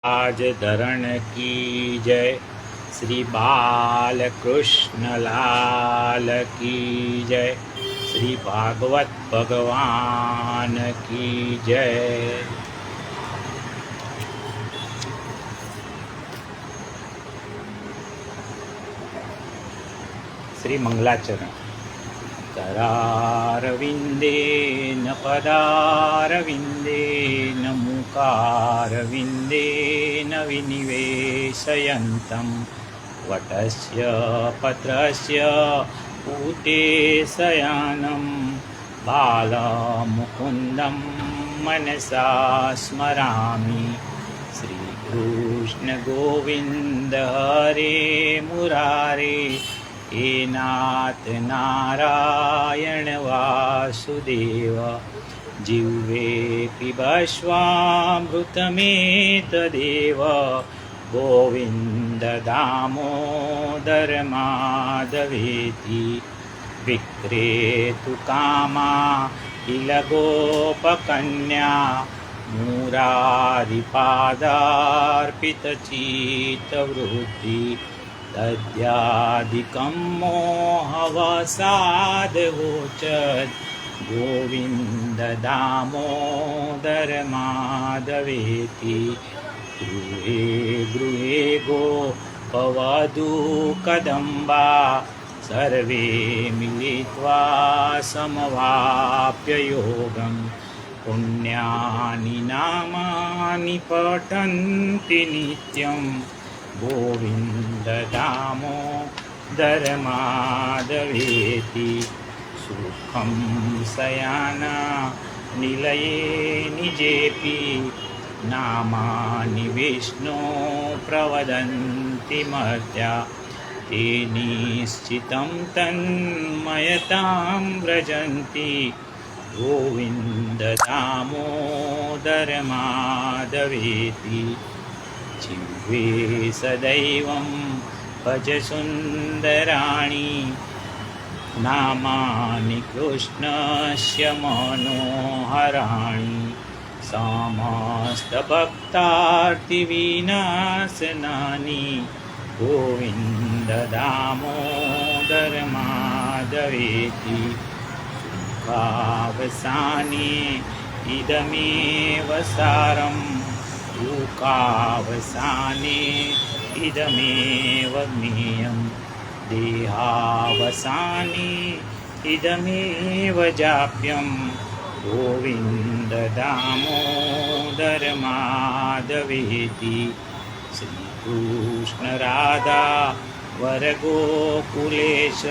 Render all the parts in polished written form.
आज धरण की जय। श्री बालकृष्ण लाल की जय। श्री भागवत भगवान की जय। श्री मंगलाचरण। करारविन्देन पदारविन्देन मुखारविन्देन विनिवेशयन्तं वटस्य पत्रस्य पूते शयानं बालमुकुन्दं मनसा स्मरामि। श्रीकृष्ण गोविन्द हरे मुरारे, हे नाथ नारायण वासुदेव। जिह्वे पिबश्वामृतमेतदेव, गोविन्द दामोदर माधवेति। विक्रेतु कामा किल गोपकन्या, मुरारिपादार्पितचित्तवृत्ति। तद्यादिकं मोहवसादवोचत्, गोविन्द दामोदर माधवेति। गृहे गृहे गोपवधू कदम्बा, सर्वे मिलित्वा समवाप्य योगं। पुण्यानि नामानि पठन्ति नित्यं, गोविन्द दामोदर माधवेति। सुखं शयाना निलये निजेपि, नामानि विष्णो प्रवदन्ति मर्त्या। ते निश्चितं तन्मयतां व्रजन्ति, गोविन्द दामोदर माधवेति। जिह्वे सदैवं भज सुन्दराणि, नामानि कृष्णस्य मनोहराणि। समस्तभक्तार्तिविनाशनानि, गोविन्द दामोदर माधवेति। सुखावसाने इदमेव सारम्, दुःखावसाने इदमेव ज्ञेयं। देहावसाने इदमेव जाप्यं, गोविन्द दामोदर माधवेति। श्रीकृष्ण राधा वरगोकुलेश,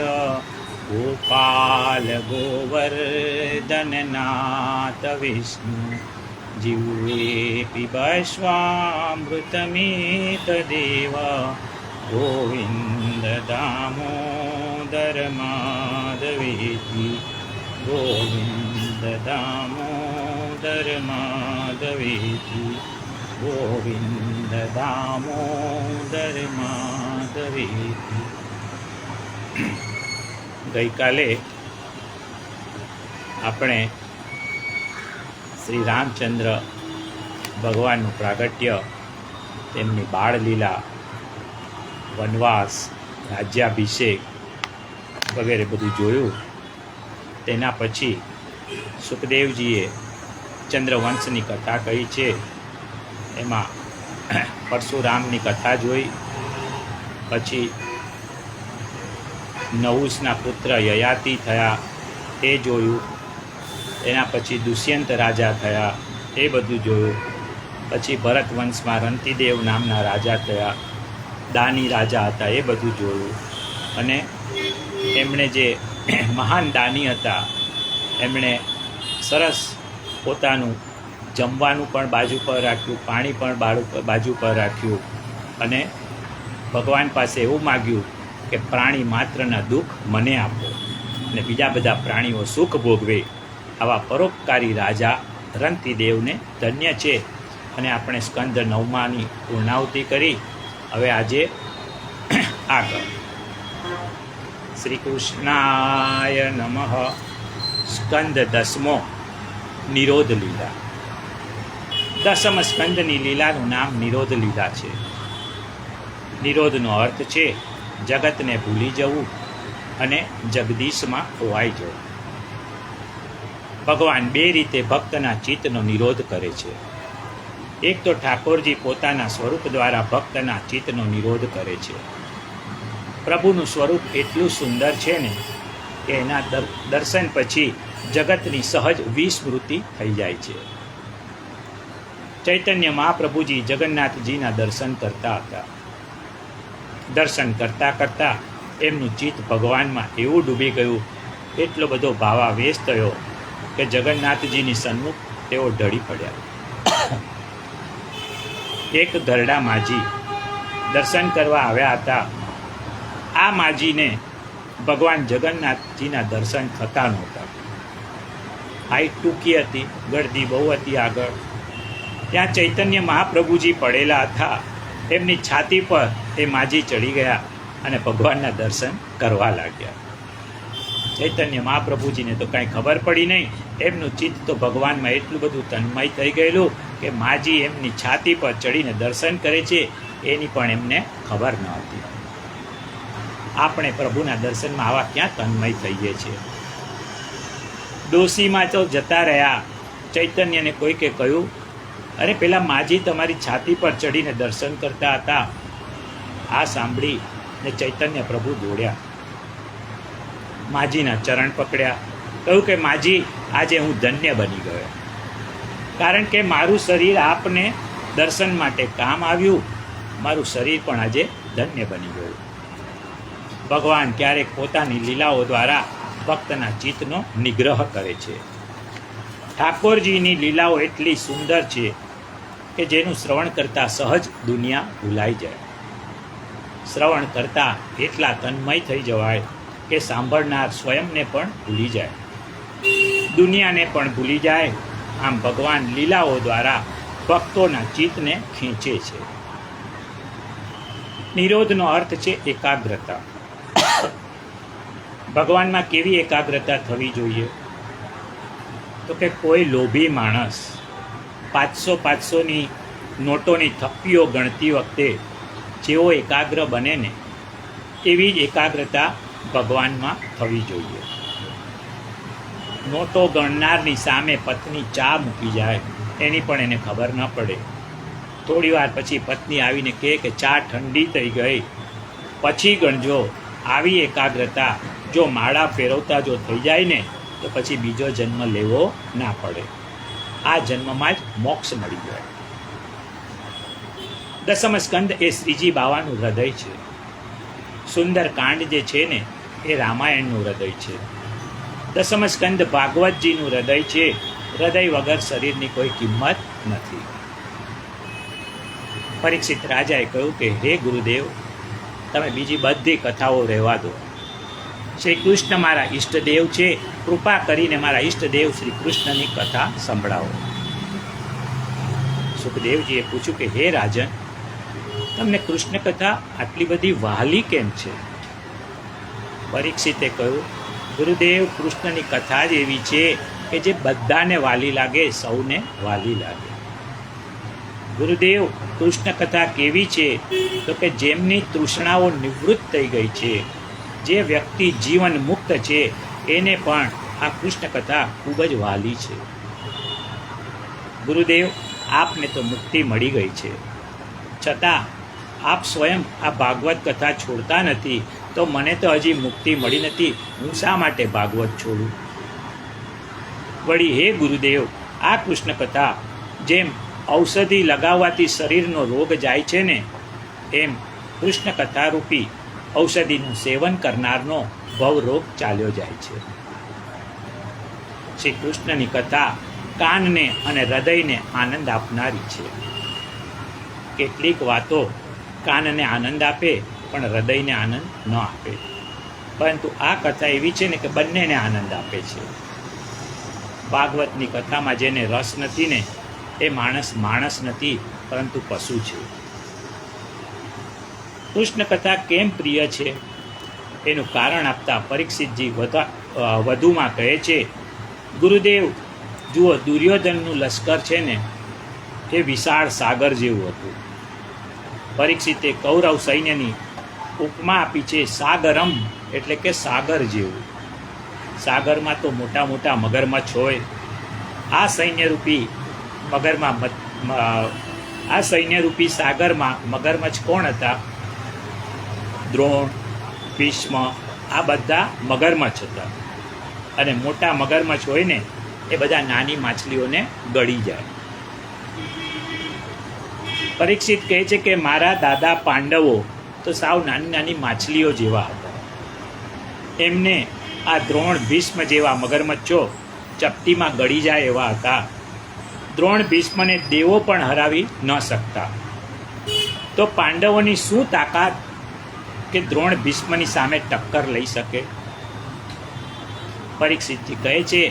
गोपाल गोवर्धननाथ विष्णु। जिह्वे पिबश्वामृतमेतदेव, गोविन्द दामोदर माधवेति। गोविन्द दामोदर माधवेति। गोविन्द दामोदर माधवेति। ગઈકાલે આપણે શ્રી રામચંદ્ર ભગવાનનું પ્રાગટ્ય, તેમની બાળલીલા, વનવાસ, રાજ્યાભિષેક વગેરે બધું જોયું. તેના પછી સુખદેવજીએ ચંદ્રવંશની કથા કહી છે. એમાં પરશુરામની કથા જોઈ. પછી નહુષના પુત્ર યયાતિ થયા તે જોયું. એના પછી દુષ્યંત રાજા થયા એ બધું જોયું. પછી ભરત વંશમાં રંતિદેવ નામના રાજા થયા, દાની રાજા હતા, એ બધું જોયું. અને એમણે જે મહાન દાની હતા, એમણે સરસ પોતાનું જમવાનું પણ બાજુ પર રાખ્યું, પાણી પણ બાજુ પર રાખ્યું. અને ભગવાન પાસે એવું માગ્યું કે પ્રાણી માત્રના દુઃખ મને આપો અને બીજા બધા પ્રાણીઓ સુખ ભોગવે. આવા પરોપકારી રાજા રંતિદેવને ધન્ય છે. અને આપણે સ્કંદ 9ની પૂર્ણાહુતિ કરી. હવે આજે આગળ શ્રી કૃષ્ણાય નમઃ. સ્કંદ 10મો નિરોધ લીલા. દસમ સ્કંદની લીલાનું નામ નિરોધ લીલા છે. નિરોધનો અર્થ છે જગતને ભૂલી જવું અને જગદીશમાં ખોવાઈ જવું. ભગવાન બે રીતે ભક્તના ચિત્તનો નિરોધ કરે છે. એક તો ઠાકોરજી પોતાના સ્વરૂપ દ્વારા ભક્તના ચિત્તનો નિરોધ કરે છે. પ્રભુનું સ્વરૂપ એટલું સુંદર છે ને કે એના દર્શન પછી જગતની સહજ વિસ્મૃતિ થઈ જાય છે. ચૈતન્ય મહાપ્રભુજી જગન્નાથજીના દર્શન કરતા હતા. દર્શન કરતા કરતા એમનું ચિત્ત ભગવાનમાં એવું ડૂબી ગયું, એટલો બધો ભાવાવેશ થયો કે જગન્નાથજીની સન્મુખ તેઓ ઢળી પડ્યા. એક ઘરડા માજી દર્શન કરવા આવ્યા હતા. આ માજીને ભગવાન જગન્નાથજીના દર્શન થતા નહોતા. હાઈટ ટૂંકી હતી, ગળદી બહુ હતી આગળ. ત્યાં ચૈતન્ય મહાપ્રભુજી પડેલા હતા. એમની છાતી પર એ માજી ચડી ગયા અને ભગવાનના દર્શન કરવા લાગ્યા. ચૈતન્ય મહાપ્રભુજીને તો કાંઈ ખબર પડી નહીં. એમનું ચિત્ત તો ભગવાનમાં એટલું બધું તન્મય થઈ ગયેલું કે માજી એમની છાતી પર ચડીને દર્શન કરે છે એની પણ એમને ખબર ન હતી. આપણે પ્રભુના દર્શનમાં આવા ક્યાં તન્મય થઈએ છીએ. ડોશીમાં તો જતા રહ્યા. ચૈતન્યને કોઈકે કહ્યું, અરે પેલા માજી તમારી છાતી પર ચડીને દર્શન કરતા હતા. આ સાંભળી ને ચૈતન્ય પ્રભુ દોડ્યા, માજીના ચરણ પકડ્યા, કહ્યું કે માજી આજે હું ધન્ય બની ગયો, કારણ કે મારું શરીર આપને દર્શન માટે કામ આવ્યું. મારું શરીર પણ આજે ધન્ય બની ગયું. ભગવાન ક્યારેક પોતાની લીલાઓ દ્વારા ભક્તના ચિત્તનો નિગ્રહ કરે છે. ઠાકોરજીની લીલાઓ એટલી સુંદર છે કે જેનું શ્રવણ કરતાં સહજ દુનિયા ભૂલાઈ જાય. શ્રવણ કરતાં એટલા તન્મય થઈ જવાય કે સાંભળનાર સ્વયંને પણ ભૂલી જાય, દુનિયાને પણ ભૂલી જાય. આમ ભગવાન લીલાઓ દ્વારા ભક્તોના ચિત્તને ખેંચે છે. નિરોધનો અર્થ છે એકાગ્રતા. ભગવાનમાં કેવી એકાગ્રતા થવી જોઈએ? તો કે કોઈ લોભી માણસ 500-500ની નોટોની થપ્પીઓ ગણતી વખતે જેવો એકાગ્ર બને ને એવી જ એકાગ્રતા ભગવાનમાં થવી જોઈએ. નોટો ગણનારની સામે પત્ની ચા મૂકી જાય, એની પણ એને ખબર ન પડે. થોડી વાર પછી પત્ની આવીને કહે કે ચા ઠંડી થઈ ગઈ, પછી ગણજો. આવી એકાગ્રતા જો માળા ફેરવતા જો થઈ જાય ને તો પછી બીજો જન્મ લેવો ના પડે. આ જન્મમાં જ મોક્ષ મળી જાય. દસમ સ્કંદ એ શ્રીજી બાવાનું હૃદય છે. સુંદર કાંડ જે છે ને એ રામાયણનું હૃદય છે. દસમ સ્કંદ ભાગવતજીનું હૃદય છે. હૃદય વગર શરીરની કોઈ કિંમત નથી. પરીક્ષિત રાજાએ કહ્યું કે હે ગુરુદેવ, તમે બીજી બધી કથાઓ રહેવા દો. શ્રી કૃષ્ણ મારા ઈષ્ટદેવ છે, કૃપા કરીને મારા ઈષ્ટદેવ શ્રી કૃષ્ણની કથા સંભળાવો. સુખદેવજીએ પૂછ્યું કે હે રાજન, તમને કૃષ્ણ કથા આટલી બધી વહાલી કેમ છે? પરીક્ષિતે કહ્યું, ગુરુદેવ, કૃષ્ણની કથા જ એવી છે કે જે બધાને વાલી લાગે, સૌને વાલી લાગે. ગુરુદેવ, કૃષ્ણ કથા કેવી છે? તો કે જેમની તૃષ્ણાઓ નિવૃત્ત થઈ ગઈ છે, જે વ્યક્તિ જીવન મુક્ત છે, એને પણ આ કૃષ્ણ કથા ખૂબ જ વાલી છે. ગુરુદેવ, આપને તો મુક્તિ મળી ગઈ છે, છતાં આપ સ્વયં આ ભાગવત કથા છોડતા નથી, તો મને તો હજી મુક્તિ મળી નથી, હું શા માટે ભાગવત છોડું? વળી હે ગુરુદેવ, આ કૃષ્ણ કથા જેમ ઔષધિ લગાવવાથી શરીરનો રોગ જાય છે ને, એમ કૃષ્ણ કથારૂપી ઔષધિનું સેવન કરનારનો ભવરોગ ચાલ્યો જાય છે. શ્રી કૃષ્ણની કથા કાનને અને હૃદયને આનંદ આપનારી છે. કેટલીક વાતો કાનને આનંદ આપે પણ હૃદયને આનંદ ન આપે, પરંતુ આ કથા એવી છે ને કે બંનેને આનંદ આપે છે. ભાગવતની કથામાં જેને રસ નથી ને એ માણસ નથી, પરંતુ પશુ છે. કૃષ્ણ કથા કેમ પ્રિય છે એનું કારણ આપતા પરીક્ષિતજી વધુમાં કહે છે, ગુરુદેવ જુઓ, દુર્યોધનનું લશ્કર છે ને એ વિશાળ સાગર જેવું હતું. પરીક્ષિતે કૌરવ સૈન્યની ઉપમા આપી છે સાગરમ, એટલે કે સાગર જેવું. સાગરમાં તો મોટા મોટા મગરમચ્છ હોય. આ સૈન્યરૂપી સાગરમાં મગરમચ્છ કોણ હતા? દ્રોણ, ભીષ્મ, આ બધા મગરમચ્છ હતા. અને મોટા મગરમચ્છ હોય ને એ બધા નાની માછલીઓને ગળી જાય. પરીક્ષિત કહે છે કે મારા દાદા પાંડવો તો સાવ નાની નાની માછલીઓ જેવા હતા. એમને આ દ્રોણ, ભીષ્મ જેવા મગરમચ્છો ચપટીમાં ગળી જાય એવા હતા. દ્રોણ, ભીષ્મને દેવો પણ હરાવી ન શકતા. તો પાંડવોની શું તાકાત કે દ્રોણ, ભીષ્મની સામે ટક્કર લઈ શકે? પરીક્ષિતજી કહે છે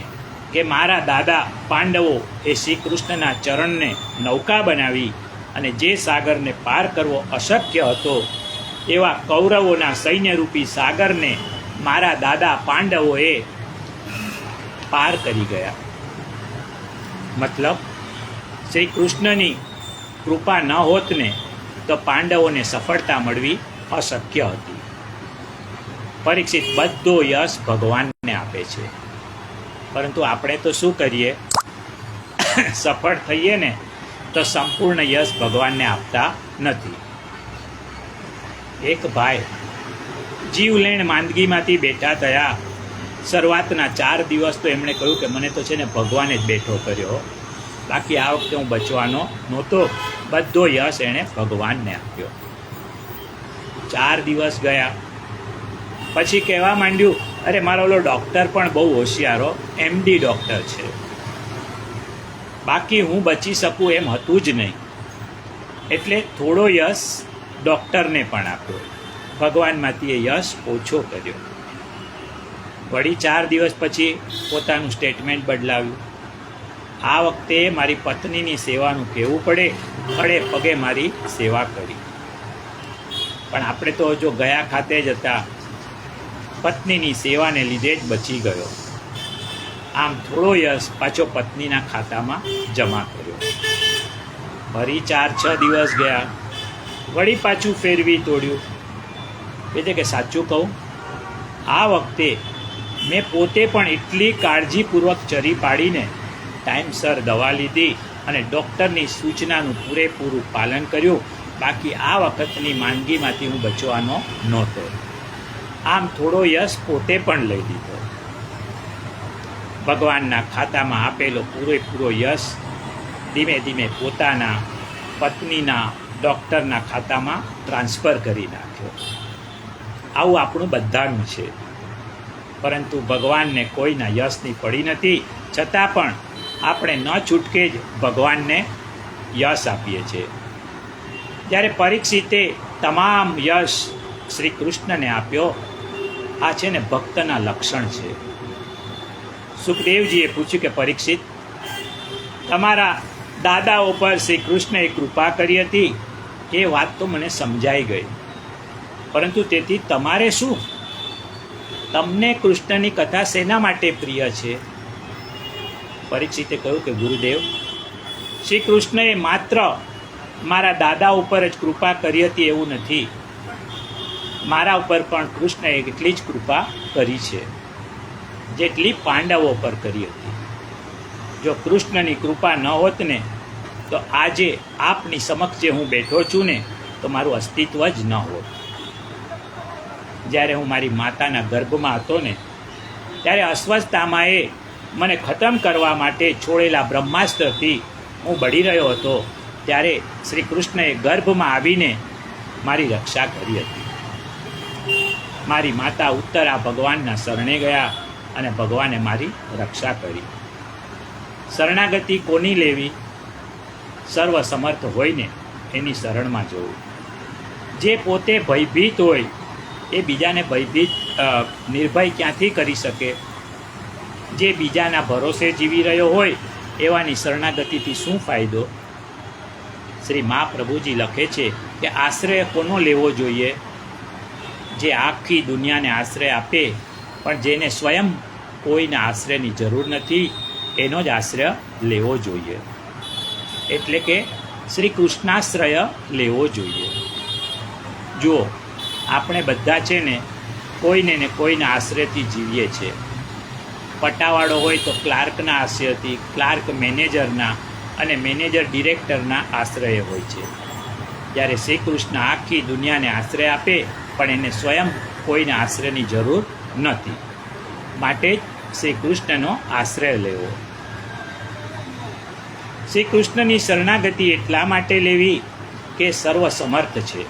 કે મારા દાદા પાંડવો એ શ્રી કૃષ્ણના ચરણને નૌકા બનાવી અને જે સાગરને પાર કરવો અશક્ય હતો એવા કૌરવોના સૈન્યરૂપી સાગરને મારા દાદા પાંડવોએ પાર કરી ગયા. મતલબ શ્રી કૃષ્ણની કૃપા ન હોત ને તો પાંડવોને સફળતા મળવી અશક્ય હતી. પરીક્ષિત બધો યશ ભગવાનને આપે છે, પરંતુ આપણે તો શું કરીએ? સફળ થઈએ ને તો સંપૂર્ણ યશ ભગવાનને આપતા નથી. એક ભાઈ જીવલેણ માંદગીમાંથી બેઠા થયા. શરૂઆતના 4 દિવસ તો એમણે કહ્યું કે મને તો છે ને ભગવાને જ બેઠો કર્યો, બાકી આ વખતે હું બચવાનો નહોતો. બધો યશ એણે ભગવાનને આપ્યો. 4 દિવસ ગયા પછી કહેવા માંડ્યું, અરે મારો ઓલો ડૉક્ટર પણ બહુ હોશિયારો, MD ડૉક્ટર છે, બાકી હું બચી શકું એમ હતું જ નહીં. એટલે થોડો યશ ડૉક્ટરને પણ આપ્યો. ભગવાનમાંથી એ યશ ઓછો કર્યો. વળી 4 દિવસ પછી પોતાનું સ્ટેટમેન્ટ બદલાવ્યું. આ વખતે મારી પત્નીની સેવાનું કહેવું પડે, ખડે પગે મારી સેવા કરી. પણ આપણે તો જો ગયા ખાતે જ હતા, પત્નીની સેવાને લીધે જ બચી ગયો. આમ થોડો યશ પાછો પત્નીના ખાતામાં જમા કર્યો. ફરી 4-6 દિવસ ગયા, વળી પાછું ફેરવી તોડ્યું. એટલે કે સાચું કહું, આ વખતે મેં પોતે પણ એટલી કાળજીપૂર્વક ચરી પાડીને ટાઈમસર દવા લીધી અને ડૉક્ટરની સૂચનાનું પૂરેપૂરું પાલન કર્યું. બાકી આ વખતની માંદગીમાંથી હું બચવાનો નહોતો. આમ થોડો યશ પોતે પણ લઈ લીધો. ભગવાનના ખાતામાં આપેલો પૂરેપૂરો યશ ધીમે ધીમે પોતાના, પત્નીના, ડૉક્ટરના ખાતામાં ટ્રાન્સફર કરી નાખ્યો. આવું આપણું બધાનું છે, પરંતુ ભગવાનને કોઈના યશની પડી નથી. છતાં પણ આપણે ન છૂટકે જ ભગવાનને યશ આપીએ છીએ. જ્યારે પરીક્ષિતે તમામ યશ શ્રી કૃષ્ણને આપ્યો, આ છે ને ભક્તના લક્ષણ છે. સુખદેવજીએ પૂછ્યું કે પરીક્ષિત, તમારા દાદાઓ પર શ્રી કૃષ્ણએ કૃપા કરી હતી એ વાત તો મને સમજાઈ ગઈ, પરંતુ તેથી તમારે શું? તમને કૃષ્ણની કથા શેના માટે પ્રિય છે? પરીક્ષિતે કહ્યું કે ગુરુદેવ, શ્રી કૃષ્ણએ માત્ર મારા દાદા ઉપર જ કૃપા કરી હતી એવું નથી, મારા ઉપર પણ કૃષ્ણએ એટલી જ કૃપા કરી છે જેટલી પાંડવો પર કરી હતી. જો કૃષ્ણની કૃપા ન હોત ને તો આજે આપની સમક્ષ જે હું બેઠો છું ને તો મારું અસ્તિત્વ જ ન હોત. જ્યારે હું મારી માતાના ગર્ભમાં હતો ને ત્યારે અસ્વસ્થતામાએ મને ખતમ કરવા માટે છોડેલા બ્રહ્માસ્ત્રથી હું બળી રહ્યો હતો. ત્યારે શ્રી કૃષ્ણએ ગર્ભમાં આવીને મારી રક્ષા કરી હતી. મારી માતા ઉત્તરા ભગવાનના શરણે ગયા અને ભગવાને મારી રક્ષા કરી. શરણાગતિ કોની લેવી? સર્વસમર્થ હોય ને એની શરણમાં જવું. જે પોતે ભયભીત હોય એ બીજાને નિર્ભય ક્યાંથી કરી શકે? જે બીજાના ભરોસે જીવી રહ્યો હોય એવાની શરણાગતિથી શું ફાયદો? શ્રી મહાપ્રભુજી લખે છે કે આશ્રય કોનો લેવો જોઈએ? જે આખી દુનિયાને આશ્રય આપે, પણ જેને સ્વયં કોઈના આશ્રયની જરૂર નથી એનો જ આશ્રય લેવો જોઈએ. એટલે કે શ્રી કૃષ્ણાશ્રય લેવો જોઈએ. જુઓ, આપણે બધા છે ને કોઈને ને કોઈના આશ્રયથી જીવીએ છીએ. પટાવાળો હોય તો ક્લાર્કના આશ્રયથી, ક્લાર્ક મેનેજરના અને મેનેજર ડિરેક્ટરના આશ્રય હોય છે. જ્યારે શ્રી કૃષ્ણ આખી દુનિયાને આશ્રય આપે, પણ એને સ્વયં કોઈના આશ્રયની જરૂર નથી. માટે જ શ્રી કૃષ્ણનો આશ્રય લેવો. શ્રી કૃષ્ણની શરણાગતિ એટલા માટે લેવી કે સર્વસમર્થ છે.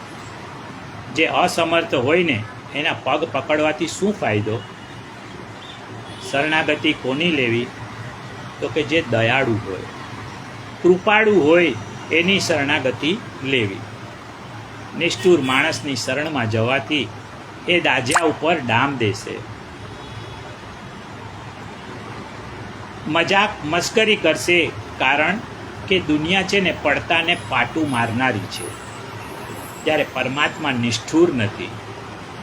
જે અસમર્થ હોય ને એના પગ પકડવાથી શું ફાયદો? શરણાગતિ કોની લેવી? તો કે જે દયાળુ હોય, કૃપાળુ હોય એની શરણાગતિ લેવી. નિષ્ઠુર માણસની શરણમાં જવાથી એ દાજ્યા ઉપર ડામ દેશે, મજાક મસ્કરી કરશે. કારણ કે દુનિયા છે ને પડતાને પાટું મારનારી છે, ત્યારે પરમાત્મા નિષ્ઠુર નથી,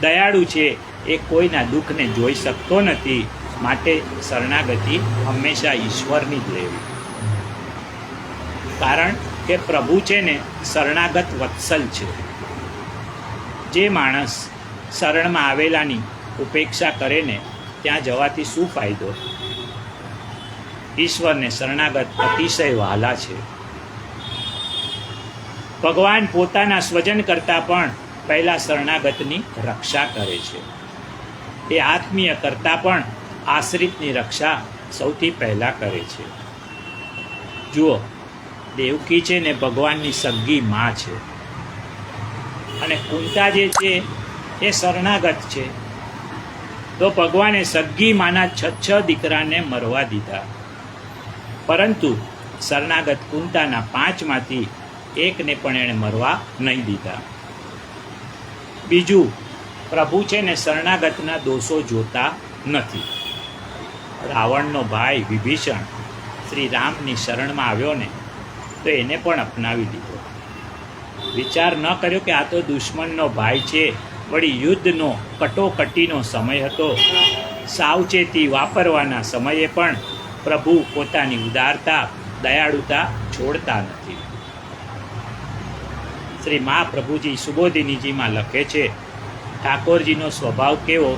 દયાળુ છે. એ કોઈના દુઃખને જોઈ શકતો નથી. માટે શરણાગતિ હંમેશા ઈશ્વરની જ લેવી. કારણ કે પ્રભુ છે ને શરણાગત વત્સલ છે. જે માણસ શરણમાં આવેલાની ઉપેક્ષા કરે ને ત્યાં જવાથી શું ફાયદો? ઈશ્વરને શરણાગત અતિશય વહાલા છે. ભગવાન પોતાના સ્વજન કરતાં પણ પહેલાં શરણાગતની રક્ષા કરે છે. એ આત્મીય કરતાં પણ આશ્રિતની રક્ષા સૌથી પહેલાં કરે છે. જુઓ, દેવકી છે ને ભગવાનની સગ્ગી માં છે, અને કુંતા જે છે એ શરણાગત છે. તો ભગવાને સગ્ગી માના 6 દીકરાને મરવા દીધા, પરંતુ શરણાગત કુંતાના 5માંથી એકને પણ એણે મરવા નહીં દીધા. બીજું, પ્રભુ છે ને શરણાગતના દોષો જોતા નથી. રાવણનો ભાઈ વિભીષણ શ્રી રામની શરણમાં આવ્યો ને તો એને પણ અપનાવી લીધો. વિચાર ન કર્યો કે આ તો દુશ્મનનો ભાઈ છે, વળી યુદ્ધનો કટોકટીનો સમય હતો. સાવચેતી વાપરવાના સમયે પણ પ્રભુ પોતાની ઉદારતા દયાળુતા છોડતા નથી. શ્રી મહાપ્રભુજી સુબોધિનીજીમાં લખે છે, ઠાકોરજીનો સ્વભાવ કેવો?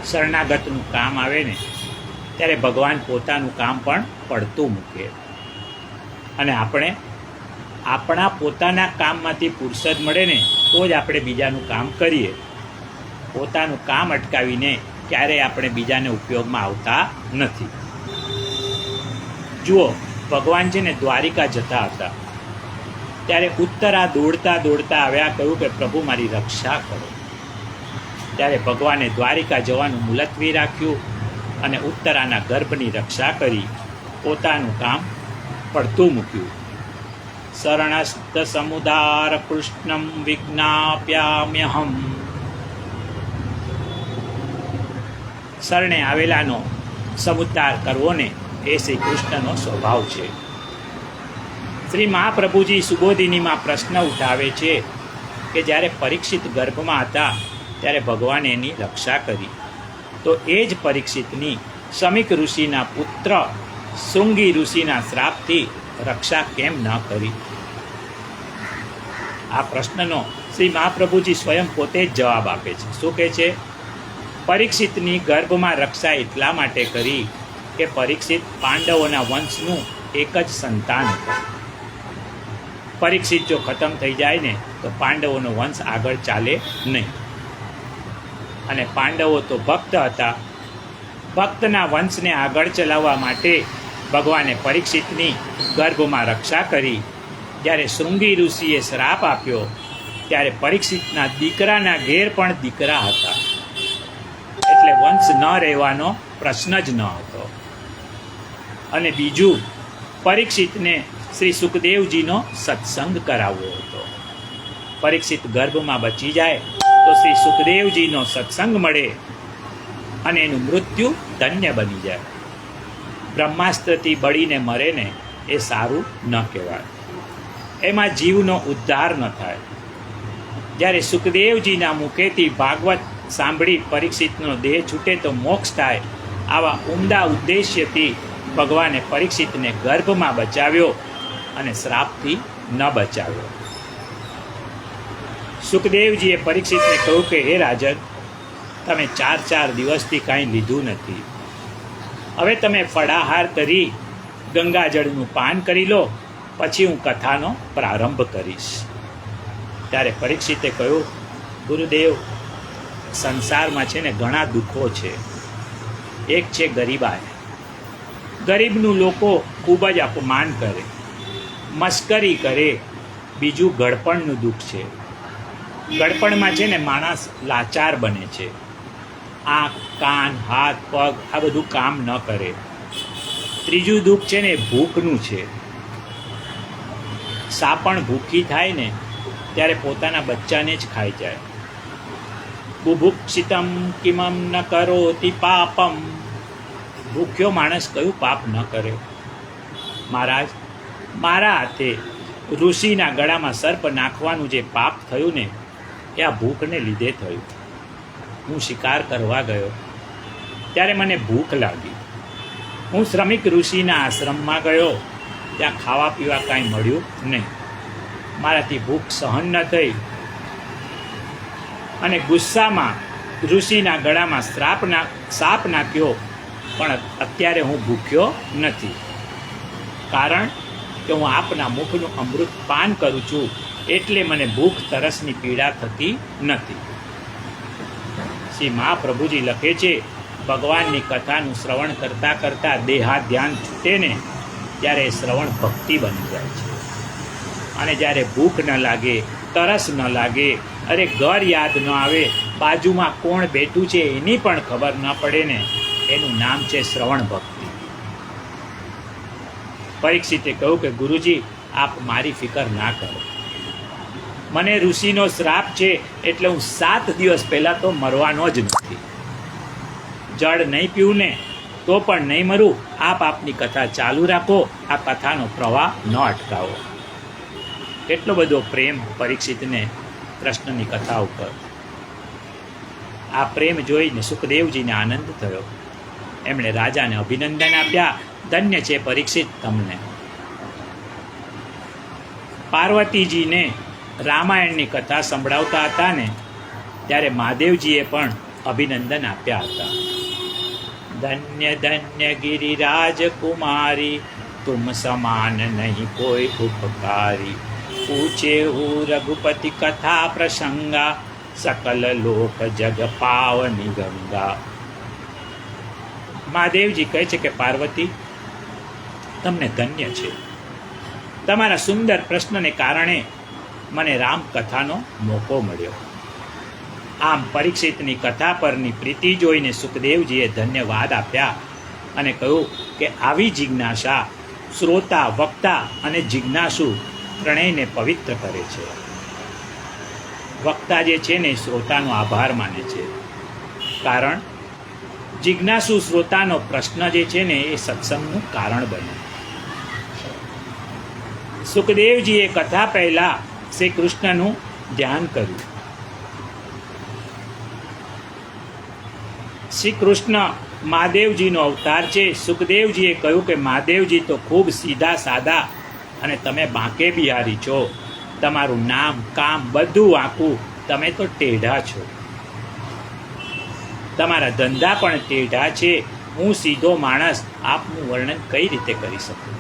શરણાગતનું કામ આવે ને ત્યારે ભગવાન પોતાનું કામ પણ પડતું મૂકે, અને આપણે આપણા પોતાના કામમાંથી ફુરસદ મળે ને તો જ આપણે બીજાનું કામ કરીએ. પોતાનું કામ અટકાવીને ક્યારેય આપણે બીજાને ઉપયોગમાં આવતા નથી. જુઓ, ભગવાન છે ને દ્વારિકા જતા હતા, ત્યારે ઉત્તરા દોડતા દોડતા આવ્યા, કહ્યું કે પ્રભુ મારી રક્ષા કરો. ત્યારે ભગવાને દ્વારિકા જવાનું મુલતવી રાખ્યું અને ઉત્તરાના ગર્ભની રક્ષા કરી પોતાનું કામ પડતું મૂક્યું. શરણસ્ત સમુદાર કૃષ્ણમ વિજ્ઞાપ્યામ્યહમ. શરણે આવેલાનો સમુદ્ધાર કરવો ને એ શ્રી કૃષ્ણનો સ્વભાવ છે. શ્રી મહાપ્રભુજી સુબોધિનીમાં પ્રશ્ન ઉઠાવે છે કે જ્યારે પરીક્ષિત ગર્ભમાં હતા ત્યારે ભગવાને એની રક્ષા કરી, તો એ જ પરીક્ષિતની શમિક ઋષિના પુત્ર શૃંગી ઋષિના શ્રાપથી રક્ષા કેમ ન કરી? આ પ્રશ્નનો શ્રી મહાપ્રભુજી સ્વયં પોતે જ જવાબ આપે છે. શું કહે છે? પરીક્ષિતની ગર્ભમાં રક્ષા એટલા માટે કરી કે પરીક્ષિત પાંડવોના વંશનું એક જ સંતાન હતું. પરીક્ષિત જો ખતમ થઈ જાય ને તો પાંડવોનો વંશ આગળ ચાલે નહીં. અને પાંડવો તો ભક્ત હતા. ભક્તના વંશને આગળ ચલાવવા માટે ભગવાને પરીક્ષિતની ગર્ભમાં રક્ષા કરી. જ્યારે શૃંગી ઋષિએ શ્રાપ આપ્યો ત્યારે પરીક્ષિતના દીકરાના ઘેર પણ દીકરા હતા, એટલે વંશ ન રહેવાનો પ્રશ્ન જ ન હતો. અને બીજું, પરીક્ષિતને શ્રી સુખદેવજીનો સત્સંગ કરાવવો હતો. પરીક્ષિત ગર્ભમાં બચી જાય તો શ્રી સુખદેવજીનો સત્સંગ મળે અને એનું મૃત્યુ ધન્ય બની જાય. બ્રહ્માસ્ત્રથી બળીને મરે ને એ સારું ન કહેવાય, એમાં જીવનો ઉદ્ધાર ન થાય. જ્યારે સુખદેવજીના મુખેથી ભાગવત સાંભળી પરીક્ષિતનો દેહ છૂટે તો મોક્ષ થાય, આવા ઉમદા ઉદ્દેશ્યથી ભગવાને પરીક્ષિતને ગર્ભમાં બચાવ્યો અને શ્રાપથી ન બચાવ્યો. સુખદેવજીએ પરીક્ષિતને કહ્યું કે હે રાજન, તમે 4 દિવસથી કાંઈ લીધું નથી. હવે તમે ફળાહાર કરી ગંગાજળનું પાન કરી લો, પછી હું કથાનો પ્રારંભ કરીશ. ત્યારે પરીક્ષિતે કહ્યું, ગુરુદેવ, સંસારમાં છે ને ઘણા દુઃખો છે. એક છે ગરીબાઈ. ગરીબનું લોકો ખૂબ જ અપમાન કરે, મસ્કરી કરે. બીજું ગળપણનું દુઃખ છે. ગળપણમાં છે ને માણસ લાચાર બને છે. આંખ, કાન, હાથ, પગ આ બધું કામ ન કરે. ત્રીજું દુઃખ છે ને ભૂખનું છે. સાપણ ભૂખી થાય ને ત્યારે પોતાના બચ્ચાને જ ખાઈ જાય. બુભુક્ષિતમ કિમમ ન કરોતિ પાપમ. ભૂખ્યો માણસ કયું પાપ ન કરે? મહારાજ, મારા હાથે ઋષિના ગળામાં સર્પ નાખવાનું જે પાપ થયું ને એ આ ભૂખને લીધે થયું. હું શિકાર કરવા ગયો ત્યારે મને ભૂખ લાગી. હું શ્રમિક ઋષિના આશ્રમમાં ગયો, ત્યાં ખાવા પીવા કાંઈ મળ્યું નહીં. મારાથી ભૂખ સહન ન થઈ અને ગુસ્સામાં ઋષિના ગળામાં સાપ નાખ્યો. પણ અત્યારે હું ભૂખ્યો નથી, કારણ કે હું આપના મુખનું અમૃત પાન કરું છું, એટલે મને ભૂખ તરસની પીડા થતી નથી. શ્રી મહાપ્રભુજી લખે છે, ભગવાનની કથાનું શ્રવણ કરતાં કરતાં દેહાધ્યાન છૂટે ને ત્યારે શ્રવણ ભક્તિ બની જાય છે. અને જ્યારે ભૂખ ન લાગે, તરસ ન લાગે, અરે ઘર યાદ ન આવે, બાજુમાં કોણ બેઠું છે એની પણ ખબર ન પડે ને, એનું નામ છે શ્રવણ ભક્તિ. પરીક્ષિતે કહ્યું કે ગુરુજી, આપ મારી ફિકર ના કરો. મને ઋષિનો શ્રાપ છે એટલે હું 7 દિવસ પહેલાં તો મરવાનો જ નથી. જળ નહીં પીવું ને તો પણ નહીં મરું. આપ આપની કથા ચાલુ રાખો, આ કથાનો પ્રવાહ ન અટકાવો. એટલો બધો પ્રેમ પરીક્ષિતને કૃષ્ણની કથા ઉપર. આ પ્રેમ જોઈને સુખદેવજીને આનંદ થયો. એમણે રાજાને અભિનંદન આપ્યા, ધન્ય છે પરીક્ષિત તમને. પાર્વતીજીને રામાયણની કથા સંભળાવતા હતા ને ત્યારે મહાદેવજીએ પણ અભિનંદન આપ્યા હતા. ધન્ય ધન્ય ગિરિરાજ કુમારી, તુમ સમાન નહીં કોઈ ઉપકારી. પૂછે હું રઘુપતિ કથા પ્રસંગા, સકલ લોક જગ પાવની ગંગા. મહાદેવજી કહે છે કે પાર્વતી, તમને ધન્ય છે. તમારા સુંદર પ્રશ્નને કારણે મને રામકથાનો મોકો મળ્યો. આમ પરીક્ષિતની કથા પરની પ્રીતિ જોઈને સુખદેવજીએ ધન્યવાદ આપ્યા અને કહ્યું કે આવી જિજ્ઞાસા શ્રોતા, વક્તા અને જિજ્ઞાસુ ત્રણેયને પવિત્ર કરે છે. વક્તા જે છે ને શ્રોતાનો આભાર માને છે, કારણ જિજ્ઞાસુ શ્રોતાનો પ્રશ્ન જે છે ને એ સત્સંગનું કારણ બને. સુખદેવજીએ કથા પહેલા શ્રી કૃષ્ણનું ધ્યાન કર્યું. શ્રી કૃષ્ણ મહાદેવજીનો અવતાર છે. સુખદેવજીએ કહ્યું કે મહાદેવજી તો ખૂબ સીધા સાદા અને તમે બાંકે બિહારી છો. તમારું નામ, કામ બધું વાંકું. તમે તો ટેઢા છો. તમારા ધંધા પણ ટેઢા છે. હું સીધો માણસ આપનું વર્ણન કઈ રીતે કરી શકું?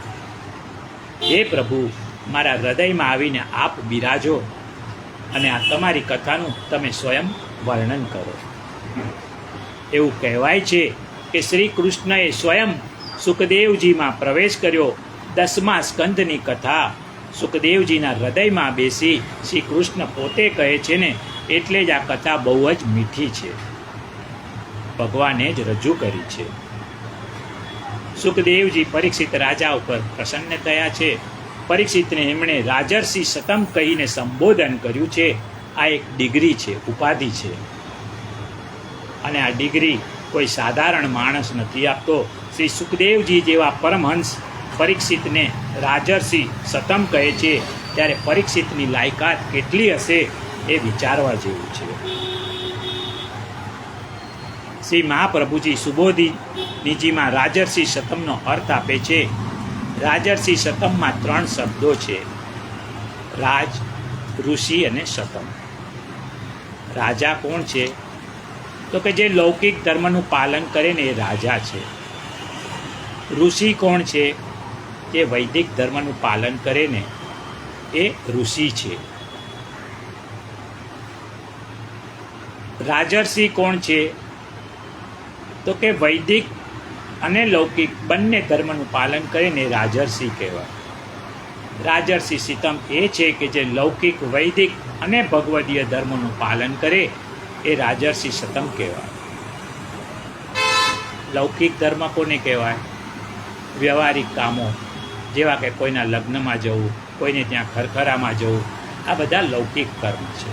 હે પ્રભુ, મારા હૃદયમાં આવીને આપ બિરાજો અને આ તમારી કથાનું તમે સ્વયં વર્ણન કરો. એવું કહેવાય છે કે શ્રી કૃષ્ણએ સ્વયં સુખદેવજીમાં પ્રવેશ કર્યો. 10મા સ્કંદની કથા સુખદેવજીના હૃદયમાં બેસી શ્રી કૃષ્ણ પોતે કહે છે ને, એટલે જ આ કથા બહુ જ મીઠી છે. ભગવાને જ રજૂ કરી છે. સુખદેવજી પરીક્ષિત રાજા ઉપર પ્રસન્ન થયા છે. પરીક્ષિતને એમણે રાજર્ષિ સતમ કહીને સંબોધન કર્યું છે. આ એક ડિગ્રી છે, ઉપાધિ છે. અને આ ડિગ્રી કોઈ સાધારણ માણસ નથી આપતો. શ્રી સુખદેવજી જેવા પરમહંસ પરીક્ષિતને રાજર્ષિ સતમ કહે છે, ત્યારે પરીક્ષિતની લાયકાત કેટલી હશે એ વિચારવા જેવું છે. શ્રી મહાપ્રભુજી સુબોધિનીજીમાં રાજર્ષિ શતમનો અર્થ આપે છે. રાજર્ષિ શતમમાં 3 શબ્દો છે: રાજ, ઋષિ અને શતમ. રાજા કોણ છે? તો કે જે લૌકિક ધર્મનું પાલન કરે ને એ રાજા છે. ઋષિ કોણ છે? જે વૈદિક ધર્મનું પાલન કરે ને એ ઋષિ છે. રાજર્ષિ કોણ છે? તો કે વૈદિક અને લૌકિક બંને ધર્મનું પાલન કરે ને રાજર્ષિ કહેવાય. રાજર્ષિ શતમ એ છે કે જે લૌકિક, વૈદિક અને ભગવદીય ધર્મનું પાલન કરે એ રાજર્ષિ શતમ કહેવાય. લૌકિક ધર્મ કોને કહેવાય? વ્યવહારિક કામો, જેવા કે કોઈના લગ્નમાં જવું, કોઈને ત્યાં ખરખરામાં જવું, આ બધા લૌકિક કર્મ છે.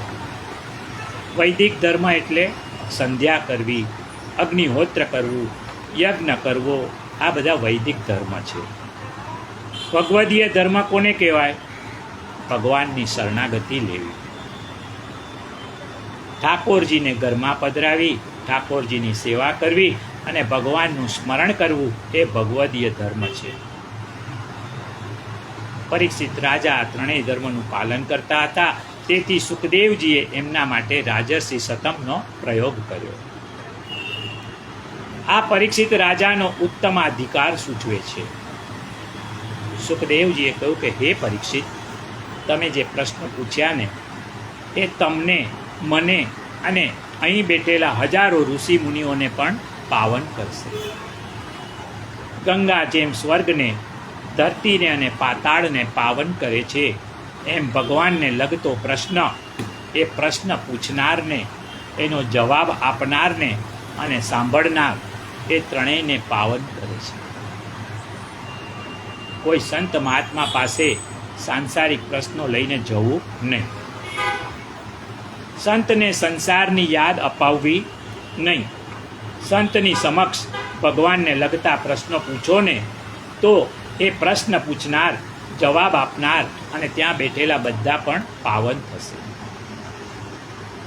વૈદિક ધર્મ એટલે સંધ્યા કરવી, અગ્નિહોત્ર કરવું, યજ્ઞ કરવો, આ બધા વૈદિક ધર્મ છે. ભગવદીય ધર્મ કોને કહેવાય? ભગવાનની શરણાગતિ લેવી, ઠાકોરજીને ઘરમાં પધરાવી, ઠાકોરજીની સેવા કરવી અને ભગવાનનું સ્મરણ કરવું એ ભગવદીય ધર્મ છે. પરીક્ષિત રાજા આ 3 ધર્મનું પાલન કરતા હતા, તેથી સુખદેવજીએ એમના માટે રાજર્ષિ શતમનો પ્રયોગ કર્યો. આ પરીક્ષિત રાજાનો ઉત્તમાધિકાર સૂચવે છે. સુખદેવજીએ કહ્યું કે હે પરીક્ષિત, તમે જે પ્રશ્ન પૂછ્યા ને એ તમને, મને અને અહીં બેઠેલા હજારો ઋષિ મુનિઓને પણ પાવન કરશે. ગંગા જેમ સ્વર્ગને, ધરતીને અને પાતાળને પાવન કરે છે, એમ ભગવાનને લગતો પ્રશ્ન એ પ્રશ્ન પૂછનારને, એનો જવાબ આપનારને અને સાંભળનાર એ ત્રણેયને પાવન કરે છે. કોઈ સંત મહાત્મા પાસે સાંસારિક પ્રશ્નો લઈને જવું નહીં. સંતને સંસારની યાદ અપાવવી નહીં. સંતની સમક્ષ ભગવાનને લગતા પ્રશ્નો પૂછો ને તો એ પ્રશ્ન પૂછનાર, જવાબ આપનાર અને ત્યાં બેઠેલા બધા પણ પાવન થશે.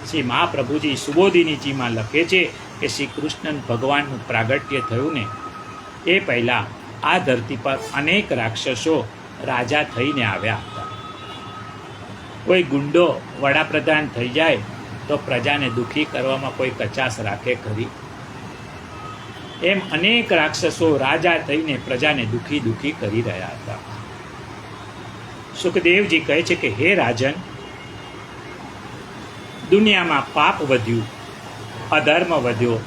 શ્રી મહાપ્રભુજી સુબોધિનીજીમાં લખે છે કે શ્રી કૃષ્ણ ભગવાનનું પ્રાગટ્ય થયું ને એ પહેલાં આ ધરતી પર અનેક રાક્ષસો રાજા થઈને આવ્યા હતા. કોઈ ગુંડો વડાપ્રધાન થઈ જાય તો પ્રજાને દુઃખી કરવામાં કોઈ કચાશ રાખે ખરી? એમ અનેક રાક્ષસો રાજા થઈને પ્રજાને દુઃખી કરી રહ્યા હતા. સુખદેવજી કહે છે કે હે રાજન, દુનિયામાં પાપ વધ્યું, અધર્મ વધ્યો,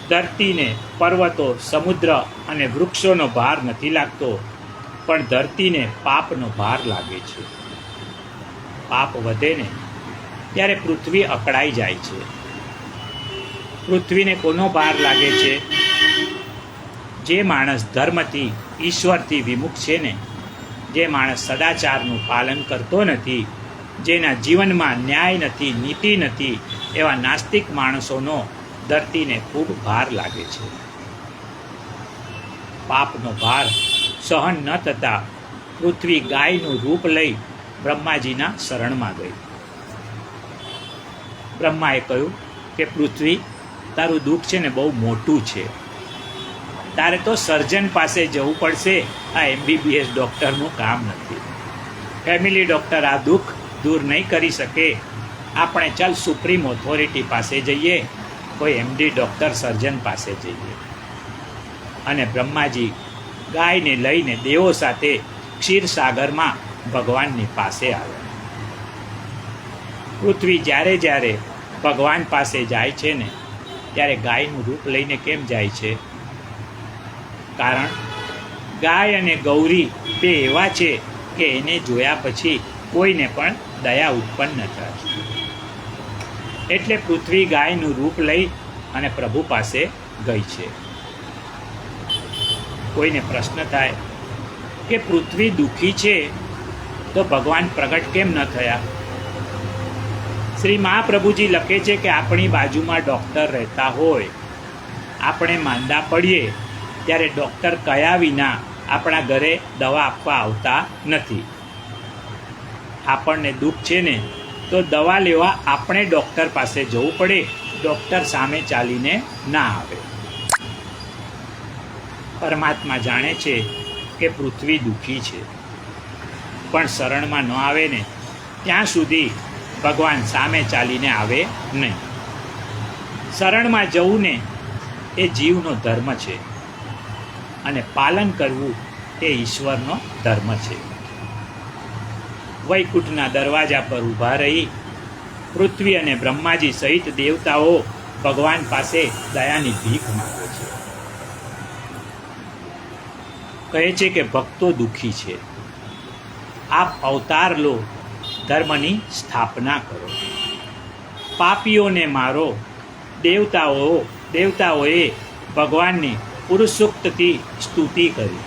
ધરતીને પર્વતો, સમુદ્ર અને વૃક્ષોનો ભાર નથી લાગતો, પણ ધરતીને પાપનો ભાર લાગે છે. પાપ વધે ને ત્યારે પૃથ્વી અકળાઈ જાય છે. પૃથ્વીને કોનો ભાર લાગે છે? જે માણસ ધર્મથી, ઈશ્વરથી વિમુખ છે ને, જે માણસ સદાચારનું પાલન કરતો નથી, જેના જીવનમાં ન્યાય નથી, નીતિ નથી, એવા નાસ્તિક માણસોનો ધરતીને ખૂબ ભાર લાગે છે. પાપનો ભાર સહન ન થતાં પૃથ્વી ગાયનું રૂપ લઈ બ્રહ્માજીના શરણમાં ગઈ. બ્રહ્માએ કહ્યું કે પૃથ્વી, તારું દુઃખ છે ને બહુ મોટું છે, તારે તો સર્જન પાસે જવું પડશે. આ MBBS ડૉક્ટરનું કામ નથી. ફેમિલી ડૉક્ટર આ દુઃખ દૂર નહીં કરી શકે. આપણે ચાલ સુપ્રીમ ઓથોરિટી પાસે જઈએ, કોઈ MD ડૉક્ટર, સર્જન પાસે જઈએ. અને બ્રહ્માજી ગાયને લઈને દેવો સાથે ક્ષીરસાગરમાં ભગવાનની પાસે આવ્યા. પૃથ્વી જ્યારે ભગવાન પાસે જાય છે ને ત્યારે ગાયનું રૂપ લઈને કેમ જાય છે? કારણ ગાય અને ગૌરી બે એવા છે કે એને જોયા પછી કોઈને પણ દયા ઉત્પન્ન થાય. એટલે પૃથ્વી ગાયનું રૂપ લઈ અને પ્રભુ પાસે ગઈ છે. કોઈને પ્રશ્ન થાય કે પૃથ્વી દુઃખી છે તો ભગવાન પ્રગટ કેમ ન થયા? શ્રી મહાપ્રભુજી લખે છે કે આપણી બાજુમાં ડૉક્ટર રહેતા હોય, આપણે માંદા પડીએ ત્યારે ડૉક્ટર કયા વિના આપણા ઘરે દવા આપવા આવતા નથી. આપણને દુઃખ છે ને તો દવા લેવા આપણે ડૉક્ટર પાસે જવું પડે, ડૉક્ટર સામે ચાલીને ના આવે. પરમાત્મા જાણે છે કે પૃથ્વી દુઃખી છે, પણ શરણમાં ન આવે ને ત્યાં સુધી ભગવાન સામે ચાલીને આવે નહીં. શરણમાં જવું ને એ જીવનો ધર્મ છે, અને પાલન કરવું તે ઈશ્વરનો ધર્મ છે. વૈકુંઠના દરવાજા પર ઊભા રહી પૃથ્વી અને બ્રહ્માજી સહિત દેવતાઓ ભગવાન પાસે દયાની ભીખ માંગે છે. કહે છે કે ભક્તો દુઃખી છે, આપ અવતાર લો, ધર્મની સ્થાપના કરો, પાપીઓને મારો. દેવતાઓએ ભગવાનની પુરુષોક્તથી સ્તુતિ કરી.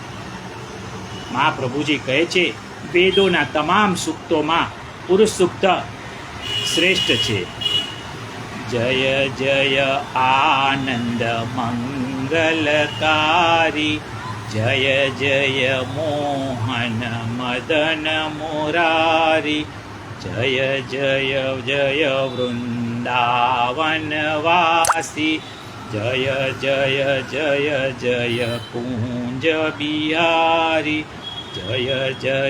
મહાપ્રભુજી કહે છે, વેદોના તમામ સૂક્તોમાં પુરુષ સૂક્ત શ્રેષ્ઠ છે. જય જય આનંદ મંગલકારી, જય જય મોહન મદન મુરારી, જય જય જય વૃંદાવનવાસી, જય જય જય જય કુંજ બિહારી, જય જય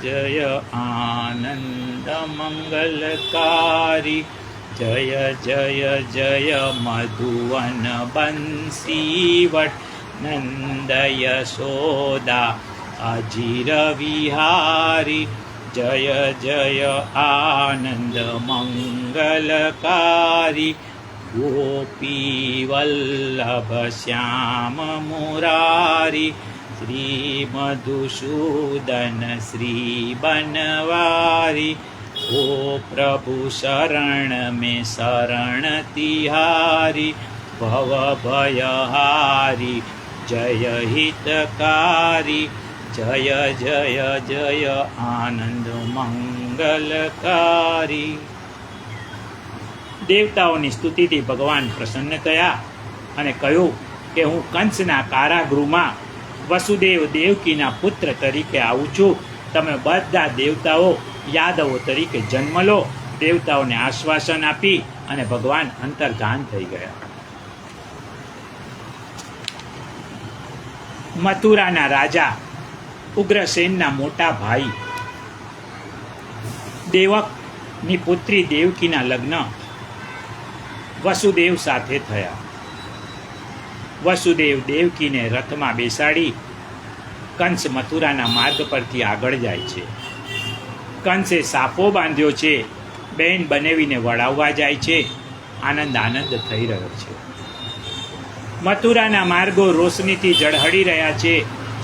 જય આનંદ મંગલકારી, જય જય જય મધુવન બંસીવટ નંદ યશોદા અજીર વિહારી, જય જય આનંદ મંગલકારી, ગોપી વલ્લભ શ્યામ મુરારી, શ્રી મધુસૂદન શ્રી बनवारी. ओ प्रभु शरण में शरण तिहारी, भव भयहारी जय हितकारी, जय जय जय आनंद मंगलकारी. દેવતાઓની સ્તુતિથી ભગવાન પ્રસન્ન થયા અને કહ્યું કે હું કંસના કારાગૃહમાં વસુદેવ દેવકીના પુત્ર તરીકે આવું છું. તમે બધા દેવતાઓ યાદવો તરીકે જન્મ લો. દેવતાઓને આશ્વાસન આપી અને ભગવાન અંતર્ધાન થઈ ગયા. મથુરાના રાજા ઉગ્રસેનના મોટા ભાઈ દેવકની પુત્રી દેવકીના લગ્ન વસુદેવ સાથે થયા. વસુદેવ દેવકીને રથમાં બેસાડી કંસ મથુરાના માર્ગ પરથી આગળ જાય છે. કંસે સાફો બાંધ્યો છે, બહેન બનાવીને વળાવવા જાય છે. આનંદ થઈ રહ્યો છે. મથુરાના માર્ગો રોશનીથી ઝળહળી રહ્યા છે.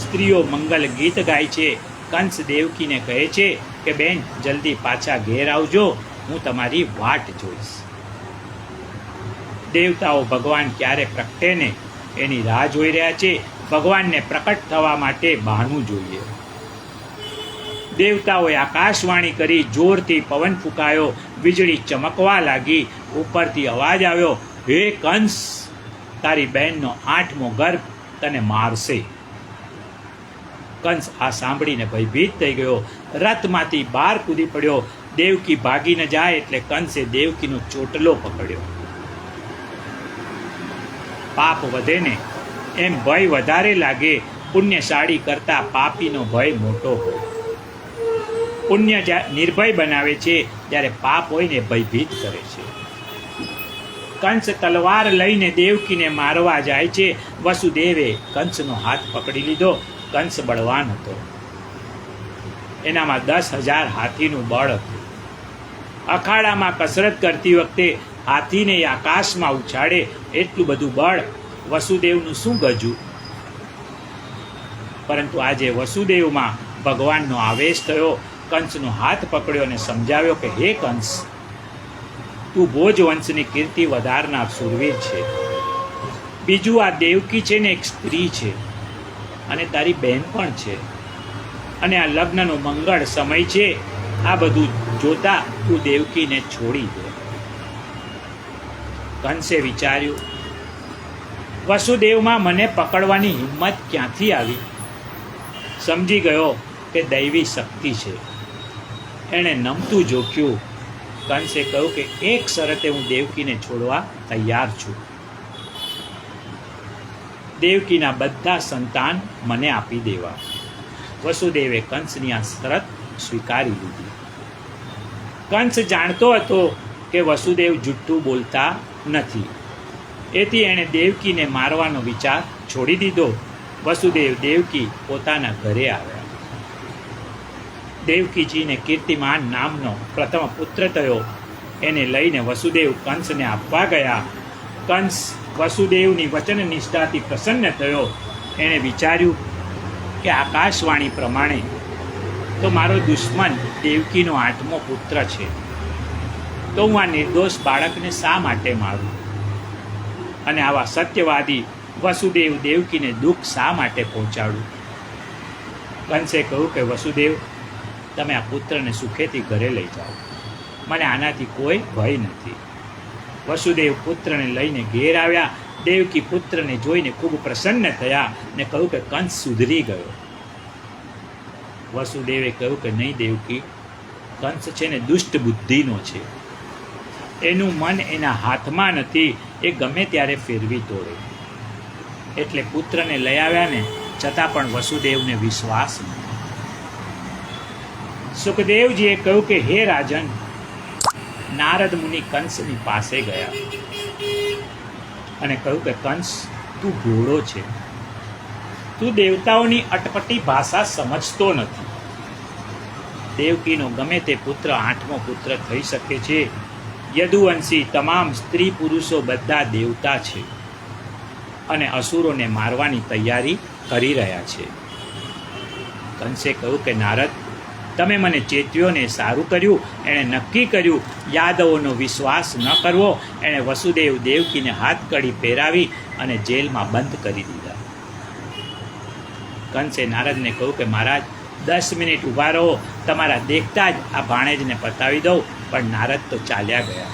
સ્ત્રીઓ મંગલ ગીત ગાય છે. કંસ દેવકીને કહે છે કે બેન જલ્દી પાછા ઘેર આવજો, હું તમારી વાટ જોઈશ. દેવતાઓ ભગવાન ક્યારે પ્રગટે ને એની રાહ જોઈ રહ્યા છે. ભગવાનને પ્રકટ થવા માટે બહાનું જોઈએ. દેવતાઓએ આકાશવાણી કરી, જોરથી પવન ફૂંકાયો, વીજળી ચમકવા લાગી. ઉપરથી અવાજ આવ્યો, હે કંસ, તારી બહેનનો 8મો ગર્ભ તને મારશે. કંસ આ સાંભળીને ભયભીત થઈ ગયો, રથમાંથી બહાર કૂદી પડ્યો. દેવકી ભાગી ન જાય એટલે કંસે દેવકીનો ચોટલો પકડ્યો. પાપ વધે ને એમ ભય વધારે લાગે. પુણ્યશાળી કરતા પાપીનો ભય મોટો હોય. પુણ્ય નિર્ભય બનાવે છે, જ્યારે પાપ હોય ને ભયભીત કરે છે. કંસ તલવાર લઈને દેવકીને મારવા જાય છે. વસુદેવે કંસનો હાથ પકડી લીધો. કંસ બળવાન હતો, એનામાં 10,000 હાથીનું બળ હતું. અખાડામાં કસરત કરતી વખતે હાથીને આકાશમાં ઉછાળે એટલું બધું બળ. વસુદેવનું શું ગજું? પરંતુ આજે વસુદેવમાં ભગવાનનો આવેશ થયો. કંસનો હાથ પકડ્યો અને સમજાવ્યો કે હે કંસ, તું ભોજવંશની કીર્તિ વધારનાર સુરવીર છે. બીજું આ દેવકી છે ને એક સ્ત્રી છે અને તારી બહેન પણ છે, અને આ લગ્નનો મંગળ સમય છે. આ બધું જોતા તું દેવકીને છોડી દે. કંસે વિચાર્યું, વસુદેવમાં મને પકડવાની હિંમત ક્યાંથી આવી? સમજી ગયો કે દૈવી શક્તિ છે. એણે નમતું જોખ્યું કંસે કહ્યું કે એક શરતે હું દેવકીને છોડવા તૈયાર છું. દેવકીના બધા સંતાન મને આપી દેવા. વસુદેવે કંસની આ શરત સ્વીકારી લીધી. કંસ જાણતો હતો કે વસુદેવ જુઠ્ઠું બોલતા નથી, એથી એણે દેવકીને મારવાનો વિચાર છોડી દીધો. વસુદેવ દેવકી પોતાના ઘરે આવ્યા. દેવકીજીને કીર્તિમાન નામનો પ્રથમ પુત્ર થયો. એને લઈને વસુદેવ કંસને આપવા ગયા. કંસ વસુદેવની વચન નિષ્ઠાથી પ્રસન્ન થયો. એણે વિચાર્યું કે આકાશવાણી પ્રમાણે તો મારો દુશ્મન દેવકીનો 8મો પુત્ર છે, તો હું આ નિર્દોષ બાળકને શા માટે મારું? અને આવા સત્યવાદી વસુદેવ દેવકીને દુઃખ શા માટે પહોંચાડું? કંસે કહ્યું કે વસુદેવ, તમે આ પુત્રને સુખેથી ઘરે લઈ જાઓ, મને આનાથી કોઈ ભય નથી. વસુદેવ પુત્રને લઈને ઘેર આવ્યા. દેવકી પુત્રને જોઈને ખૂબ પ્રસન્ન થયા ને કહ્યું કે કંસ સુધરી ગયો. વસુદેવે કહ્યું કે નહીં દેવકી, કંસ છે ને દુષ્ટ બુદ્ધિનો છે, એનું મન એના હાથમાં નથી, એ ગમે ત્યારે ફેરવી તોડે. એટલે પુત્રને લઈ આવ્યા ને છતાં પણ વસુદેવને વિશ્વાસ નથી. સુખદેવજીએ કહ્યું કે હે રાજન, નારદ મુનિ કંસની પાસે ગયા અને કહ્યું કે કંસ, તું ભોળો છે, તું દેવતાઓની અટપટી ભાષા સમજતો નથી. દેવકીનો ગમે તે પુત્ર 8મો પુત્ર થઈ શકે છે. યદુવંશી તમામ સ્ત્રી પુરુષો બધા દેવતા છે અને અસુરોને મારવાની તૈયારી કરી રહ્યા છે. કંસે કહ્યું કે નારદ, તમે મને ચેત્યો ને સારું કર્યું. એણે નક્કી કર્યું યાદવોનો વિશ્વાસ ન કરવો. એણે વસુદેવ દેવકીને હાથકડી પહેરાવી અને જેલમાં બંધ કરી દીધા. કંસે નારદને કહ્યું કે મહારાજ, 10 મિનિટ ઊભા રહો, તમારા દેખતા જ આ ભાણેજને પતાવી દઉં. પણ નારદ તો ચાલ્યા ગયા.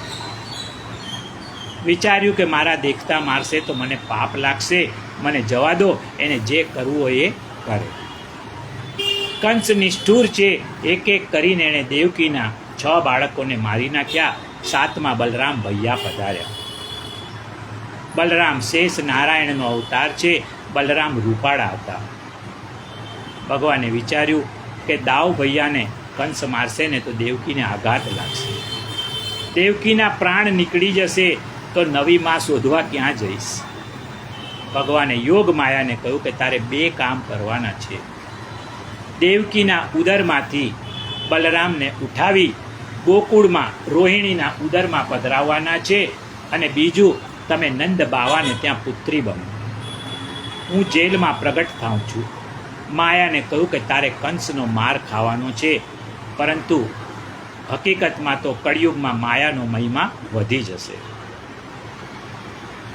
વિચાર્યું કે મારા દેખતા મારશે તો મને પાપ લાગશે, મને જવા દો, એને જે કરવું હોય એ કરે. કંસ નિષ્ઠુર છે. એક એક કરીને એણે દેવકીના 6 બાળકોને મારી નાખ્યા. 7મા બલરામ ભૈયા પધાર્યા. બલરામ શેષ નારાયણનો અવતાર છે. બલરામ રૂપાળા હતા. ભગવાને વિચાર્યું કે દાવ ભૈયાને કંસ મારશે ને તો દેવકીને આઘાત લાગશે, દેવકીના પ્રાણ નીકળી જશે તો નવી માં શોધવા ક્યાં જઈશ? ભગવાને યોગ માયાને કહ્યું કે તારે 2 કામ કરવાના છે. દેવકીના ઉદરમાંથી બલરામને ઉઠાવી ગોકુળમાં રોહિણીના ઉદરમાં પધરાવવાના છે. અને બીજું, તમે નંદ બાવાને ત્યાં પુત્રી બનો. હું જેલમાં પ્રગટ થાઉં છું. માયાને કહ્યું કે તારે કંસનો માર ખાવાનો છે, પરંતુ હકીકતમાં તો કળિયુગમાં માયાનો મહિમા વધી જશે.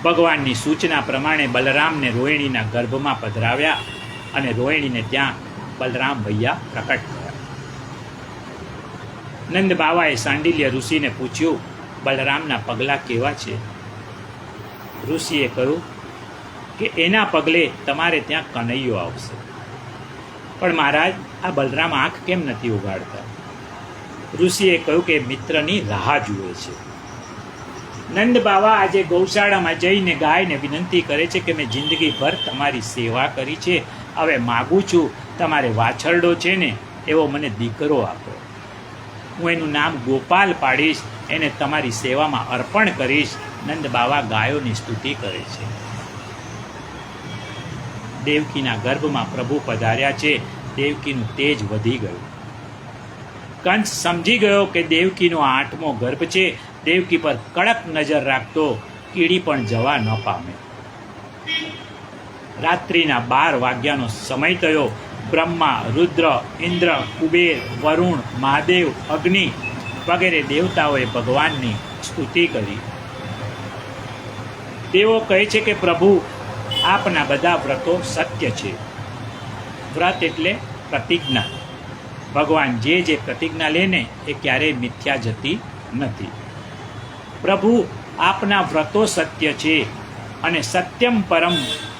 ભગવાનની સૂચના પ્રમાણે બલરામને રોહિણીના ગર્ભમાં પધરાવ્યા અને રોહિણીને ત્યાં બલરામ ભૈયા પ્રકટ થયા. નંદ બાવાએ સાંડિલ્ય ઋષિને પૂછ્યું, બલરામના પગલાં કેવા છે? ઋષિએ કહ્યું કે એના પગલે તમારે ત્યાં કનૈયો આવશે. પણ મહારાજ, આ બલરામ આંખ કેમ નથી ઉગાડતા? ઋષિએ કહ્યું કે મિત્રની રાહ જુએ છે. નંદ બાવા આજે ગૌશાળામાં જઈને ગાયને વિનંતી કરે છે કે મેં જિંદગીભર તમારી સેવા કરી છે, હવે માગું છું તમારે વાછરડો છે ને એવો મને દીકરો આપો. હું એનું નામ ગોપાલ પાડીશ, એને તમારી સેવામાં અર્પણ કરીશ. નંદ બાવા ગાયોની સ્તુતિ કરે છે. દેવકીના ગર્ભમાં પ્રભુ પધાર્યા છે. દેવકીનું તેજ વધી ગયું. કંસ સમજી ગયો કે દેવકીનો 8મો ગર્ભ છે. દેવકી પર કડક નજર રાખતો કીડી પણ જવા ન પામે. રાત્રિના 12 વાગ્યાનો સમય થયો. બ્રહ્મા, રુદ્ર, ઇન્દ્ર, કુબેર, વરુણ, મહાદેવ, અગ્નિ વગેરે દેવતાઓએ ભગવાનની સ્તુતિ કરી. તેઓ કહે છે કે પ્રભુ, આપના બધા વ્રતો સત્ય છે. વ્રત એટલે પ્રતિજ્ઞા. ભગવાન જે પ્રતિજ્ઞા લે ને એ ક્યારેય મિથ્યા જતી નથી. પ્રભુ, આપના વ્રતો સત્ય છે અને સત્યમ પરમ,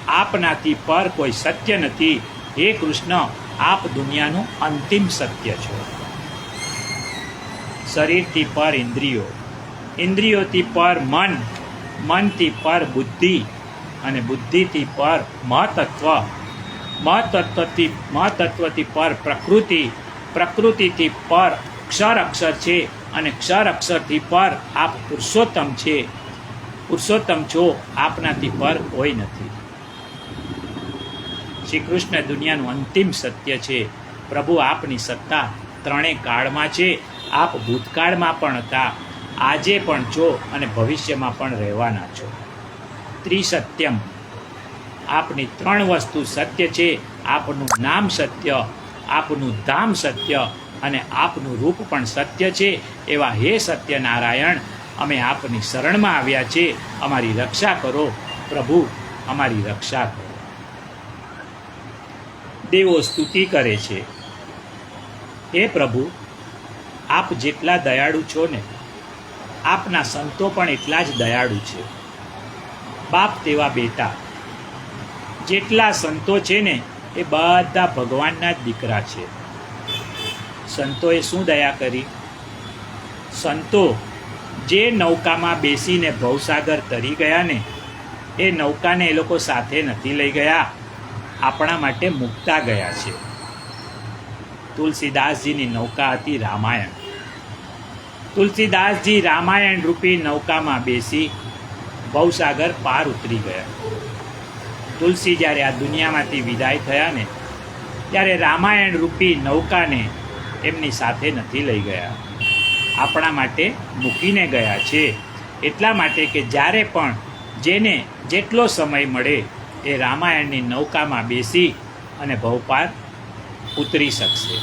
આપનાથી પર કોઈ સત્ય નથી. હે કૃષ્ણ, આપ દુનિયાનું અંતિમ સત્ય છો. શરીરથી પર ઇન્દ્રિયો, ઇન્દ્રિયોથી પર મન, મનથી પર બુદ્ધિ અને બુદ્ધિથી પર મહતત્વ, મહતત્વથી પર પ્રકૃતિ, પ્રકૃતિથી પર ક્ષર અક્ષર છે અને ક્ષર અક્ષરથી પર આપ પુરુષોત્તમ છે, પુરુષોત્તમ છો, આપનાથી પર કોઈ નથી. શ્રી કૃષ્ણ દુનિયાનું અંતિમ સત્ય છે. પ્રભુ આપની સત્તા ત્રણેય કાળમાં છે. આપ ભૂતકાળમાં પણ હતા, આજે પણ છો અને ભવિષ્યમાં પણ રહેવાના છો. ત્રિસત્યમ, આપની ત્રણ વસ્તુ સત્ય છે. આપનું નામ સત્ય, આપનું ધામ સત્ય અને આપનું રૂપ પણ સત્ય છે. એવા હે સત્યનારાયણ, અમે આપની શરણમાં આવ્યા છે. અમારી રક્ષા કરો પ્રભુ, અમારી રક્ષા કરો. દેવો સ્તુતિ કરે છે, હે પ્રભુ, આપ જેટલા દયાળુ છો ને, આપના સંતો પણ એટલા જ દયાળુ છે. બાપ તેવા બેટા, જેટલા સંતો છે ને એ બધા ભગવાનના જ દીકરા છે. સંતોએ શું દયા કરી? સંતો જે નૌકામાં બેસીને ભવસાગર તરી ગયા ને, એ નૌકાને એ લોકો સાથે નથી લઈ ગયા, આપણા માટે મૂકતા ગયા છે. તુલસીદાસજીની નૌકા હતી રામાયણ. તુલસીદાસજી રામાયણ રૂપી નૌકામાં બેસી ભવસાગર પાર ઉતરી ગયા. તુલસી જ્યારે આ દુનિયામાંથી વિદાય થયા ને, ત્યારે રામાયણ રૂપી નૌકાને એમની સાથે નથી લઈ ગયા, આપણા માટે મૂકીને ગયા છે. એટલા માટે કે જ્યારે પણ જેને જેટલો સમય મળે એ રામાયણની નૌકામાં બેસી અને ભવપાર ઉતરી શકશે.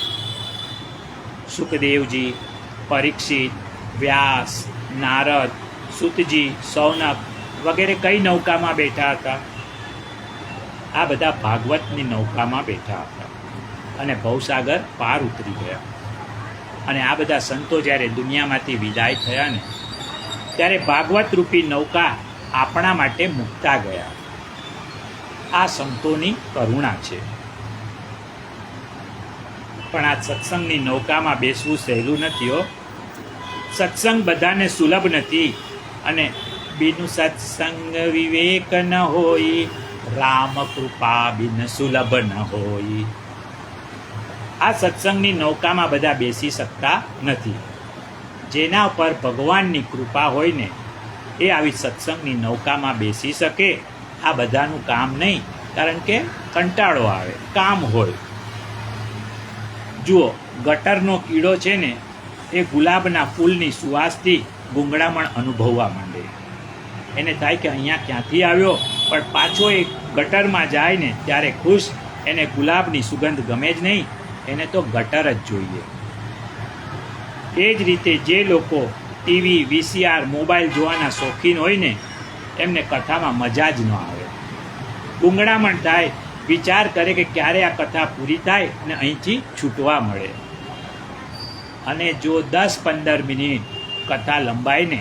સુખદેવજી, પરીક્ષિત, વ્યાસ, નારદ, સૂતજી, સૌનક વગેરે કઈ નૌકામાં બેઠા હતા? આ બધા ભાગવતની નૌકામાં બેઠા હતા અને ભવસાગર પાર ઉતરી ગયા. અને આ બધા સંતો જ્યારે દુનિયામાંથી વિદાય થયા ને, ત્યારે ભાગવત રૂપી નૌકા આપણા માટે મૂકતા ગયા. આ સંતોની કરુણા છે. પણ આ સત્સંગની નૌકામાં બેસવું સહેલું નથી હો. સત્સંગ બધાને સુલભ નથી. અને બિનુ સત્સંગ વિવેક ન હોય, રામ કૃપા બિન સુલભ ન હોય. આ સત્સંગની નૌકામાં બધા બેસી શકતા નથી. જેના પર ભગવાનની કૃપા હોય ને, એ આવી સત્સંગની નૌકામાં બેસી શકે. આ બધાનું કામ નહીં, કારણ કે કંટાળો આવે, કામ હોય. જુઓ, ગટરનો કીડો છે ને, એ ગુલાબના ફૂલની સુવાસથી ગૂંગળામણ અનુભવવા માંડે. એને થાય કે અહીંયા ક્યાંથી આવ્યો, પણ પાછો એ ગટરમાં જાય ને ત્યારે ખુશ. એને ગુલાબની સુગંધ ગમે જ નહીં, એને તો ગટર જ જોઈએ. એ જ રીતે જે લોકો ટીવી, VCR, મોબાઈલ જોવાના શોખીન હોય ને, એમને કથામાં મજા જ ન આવે. ગૂંગળામણ થાય, વિચાર કરે કે ક્યારે આ કથા પૂરી થાય અને અહીંથી છૂટવા મળે. અને જો 10-15 મિનિટ કથા લંબાય ને,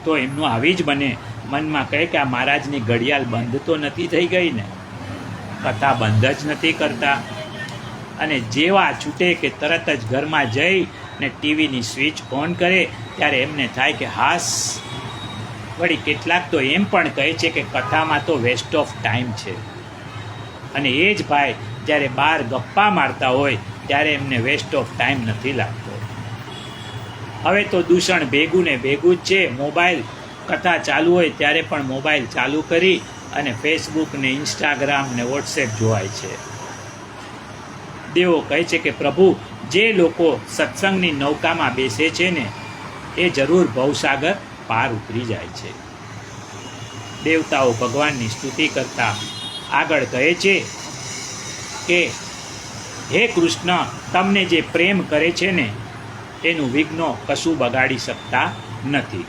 તો એમનું આવી જ બને, મનમાં કહે કે આ મહારાજની ઘડિયાળ બંધ તો નથી થઈ ગઈ ને, કથા બંધ જ નથી કરતા. અને જેવા છૂટે કે તરત જ ઘરમાં જઈ ને ટીવીની સ્વિચ ઓન કરે, ત્યારે એમને થાય કે હાસ. વળી કેટલાક તો એમ પણ કહે છે કે કથામાં તો વેસ્ટ ઓફ ટાઈમ છે. અને એ જ ભાઈ જ્યારે બહાર ગપ્પા મારતા હોય ત્યારે એમને વેસ્ટ ઓફ ટાઈમ નથી લાગતો. હવે તો દૂષણ ભેગું ને ભેગું જ છે. મોબાઈલ કથા ચાલુ હોય ત્યારે પણ મોબાઈલ ચાલુ કરી અને ફેસબુક ને ઇન્સ્ટાગ્રામ ને વોટ્સએપ જોવાય છે. દેવો કહે છે કે પ્રભુ, જે લોકો સત્સંગની નૌકામાં બેસે છે ને, એ જરૂર ભવસાગર પાર ઉતરી જાય છે. દેવતાઓ ભગવાનની સ્તુતિ કરતા આગળ કહે છે કે હે કૃષ્ણ, તમને જે પ્રેમ કરે છે ને, એનું વિઘ્નો કશું બગાડી શકતા નથી.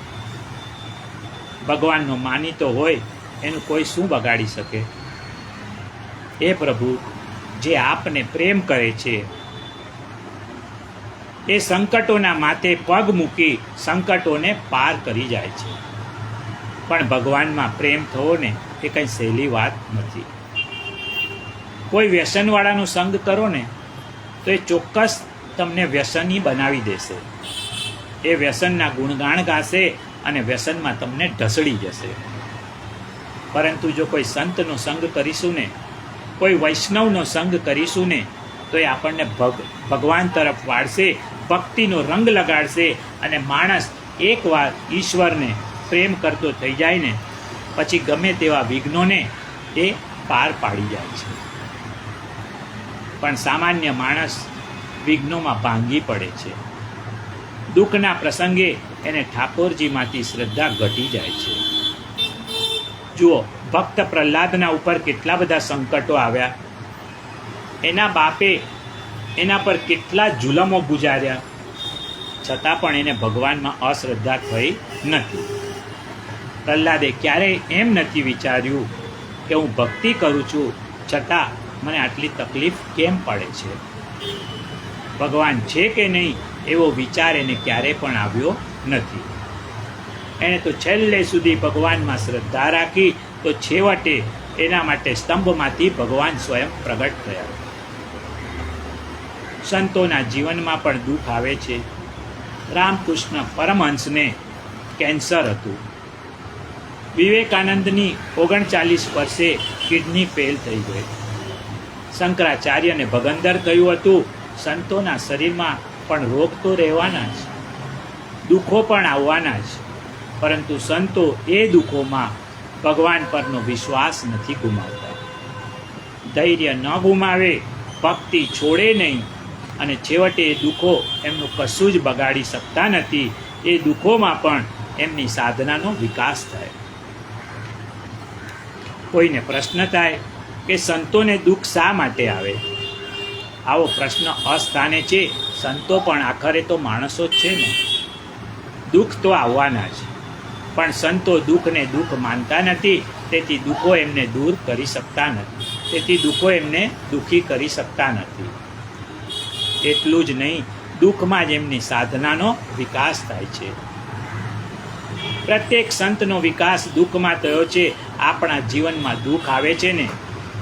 ભગવાનનો માનીતો હોય એનું કોઈ શું બગાડી શકે? હે પ્રભુ, જે આપને પ્રેમ કરે છે એ સંકટોના માથે પગ મૂકી સંકટોને પાર કરી જાય છે. પણ ભગવાનમાં પ્રેમ થવો ને એ કંઈ સહેલી વાત નથી. કોઈ વ્યસનવાળાનો સંગ કરો ને, તો એ ચોક્કસ તમને વ્યસની બનાવી દેશે. એ વ્યસનના ગુણગાન ગાશે અને વ્યસનમાં તમને ઢસડી જશે. પરંતુ જો કોઈ સંતનો સંગ કરીશું ને, કોઈ વૈષ્ણવનો સંગ કરીશું ને, તો એ આપણને ભગવાન તરફ વાળશે, ભક્તિનો રંગ લગાડશે અને માણસ એકવાર ઈશ્વરને પ્રેમ કરતો થઈ જાય ને પછી ગમે તેવા વિઘ્નોને એ પાર પાડી જાય છે. પણ સામાન્ય માણસ વિઘ્નોમાં ભાંગી પડે છે. દુઃખના પ્રસંગે એને ઠાકોરજીમાંથી શ્રદ્ધા ઘટી જાય છે. જુઓ, ભક્ત પ્રહલાદના ઉપર કેટલા બધા સંકટો આવ્યા. એના બાપે એના પર કેટલા જુલમો ગુજાર્યા, છતાં પણ એને ભગવાનમાં અશ્રદ્ધા થઈ નથી. પ્રહલાદે ક્યારેય એમ નથી વિચાર્યું કે હું ભક્તિ કરું છું છતાં મને આટલી તકલીફ કેમ પડે છે, ભગવાન છે કે નહીં એવો વિચાર એને ક્યારેય પણ આવ્યો નથી. એણે તો છેલ્લે સુધી ભગવાનમાં શ્રદ્ધા રાખી, તો છેવટે એના માટે સ્તંભમાંથી ભગવાન સ્વયં પ્રગટ થયા. સંતોના જીવનમાં પણ દુઃખ આવે છે. રામકૃષ્ણ પરમહંસને કેન્સર હતું. વિવેકાનંદની 39 વર્ષે કિડની ફેલ થઈ ગઈ. શંકરાચાર્યને ભગંદર કહ્યું હતું, સંતોના શરીરમાં પણ રોગ તો રહેવાના જ, દુઃખો પણ આવવાના જ, પરંતુ સંતો એ દુઃખોમાં ભગવાન પરનો વિશ્વાસ નથી ગુમાવતા. ધૈર્ય ન ગુમાવે, ભક્તિ છોડે નહીં, અને છેવટે એ દુઃખો એમનું કશું જ બગાડી શકતા નથી. એ દુઃખોમાં પણ એમની સાધનાનો વિકાસ થાય. કોઈને પ્રશ્ન થાય કે સંતોને દુઃખ શા માટે આવે? આવો પ્રશ્ન અસ્થાને છે. સંતો પણ આખરે તો માણસો જ છે ને. દુઃખ તો આવવાના જ, પણ સંતો દુઃખને દુઃખ માનતા નથી, તેથી દુઃખો એમને દૂર કરી શકતા નથી, તેથી દુઃખો એમને દુઃખી કરી શકતા નથી. એટલું જ નહીં, દુઃખમાં જ એમની સાધનાનો વિકાસ થાય છે. પ્રત્યેક સંતનો વિકાસ દુઃખમાં થયો છે. આપણા જીવનમાં દુઃખ આવે છે ને,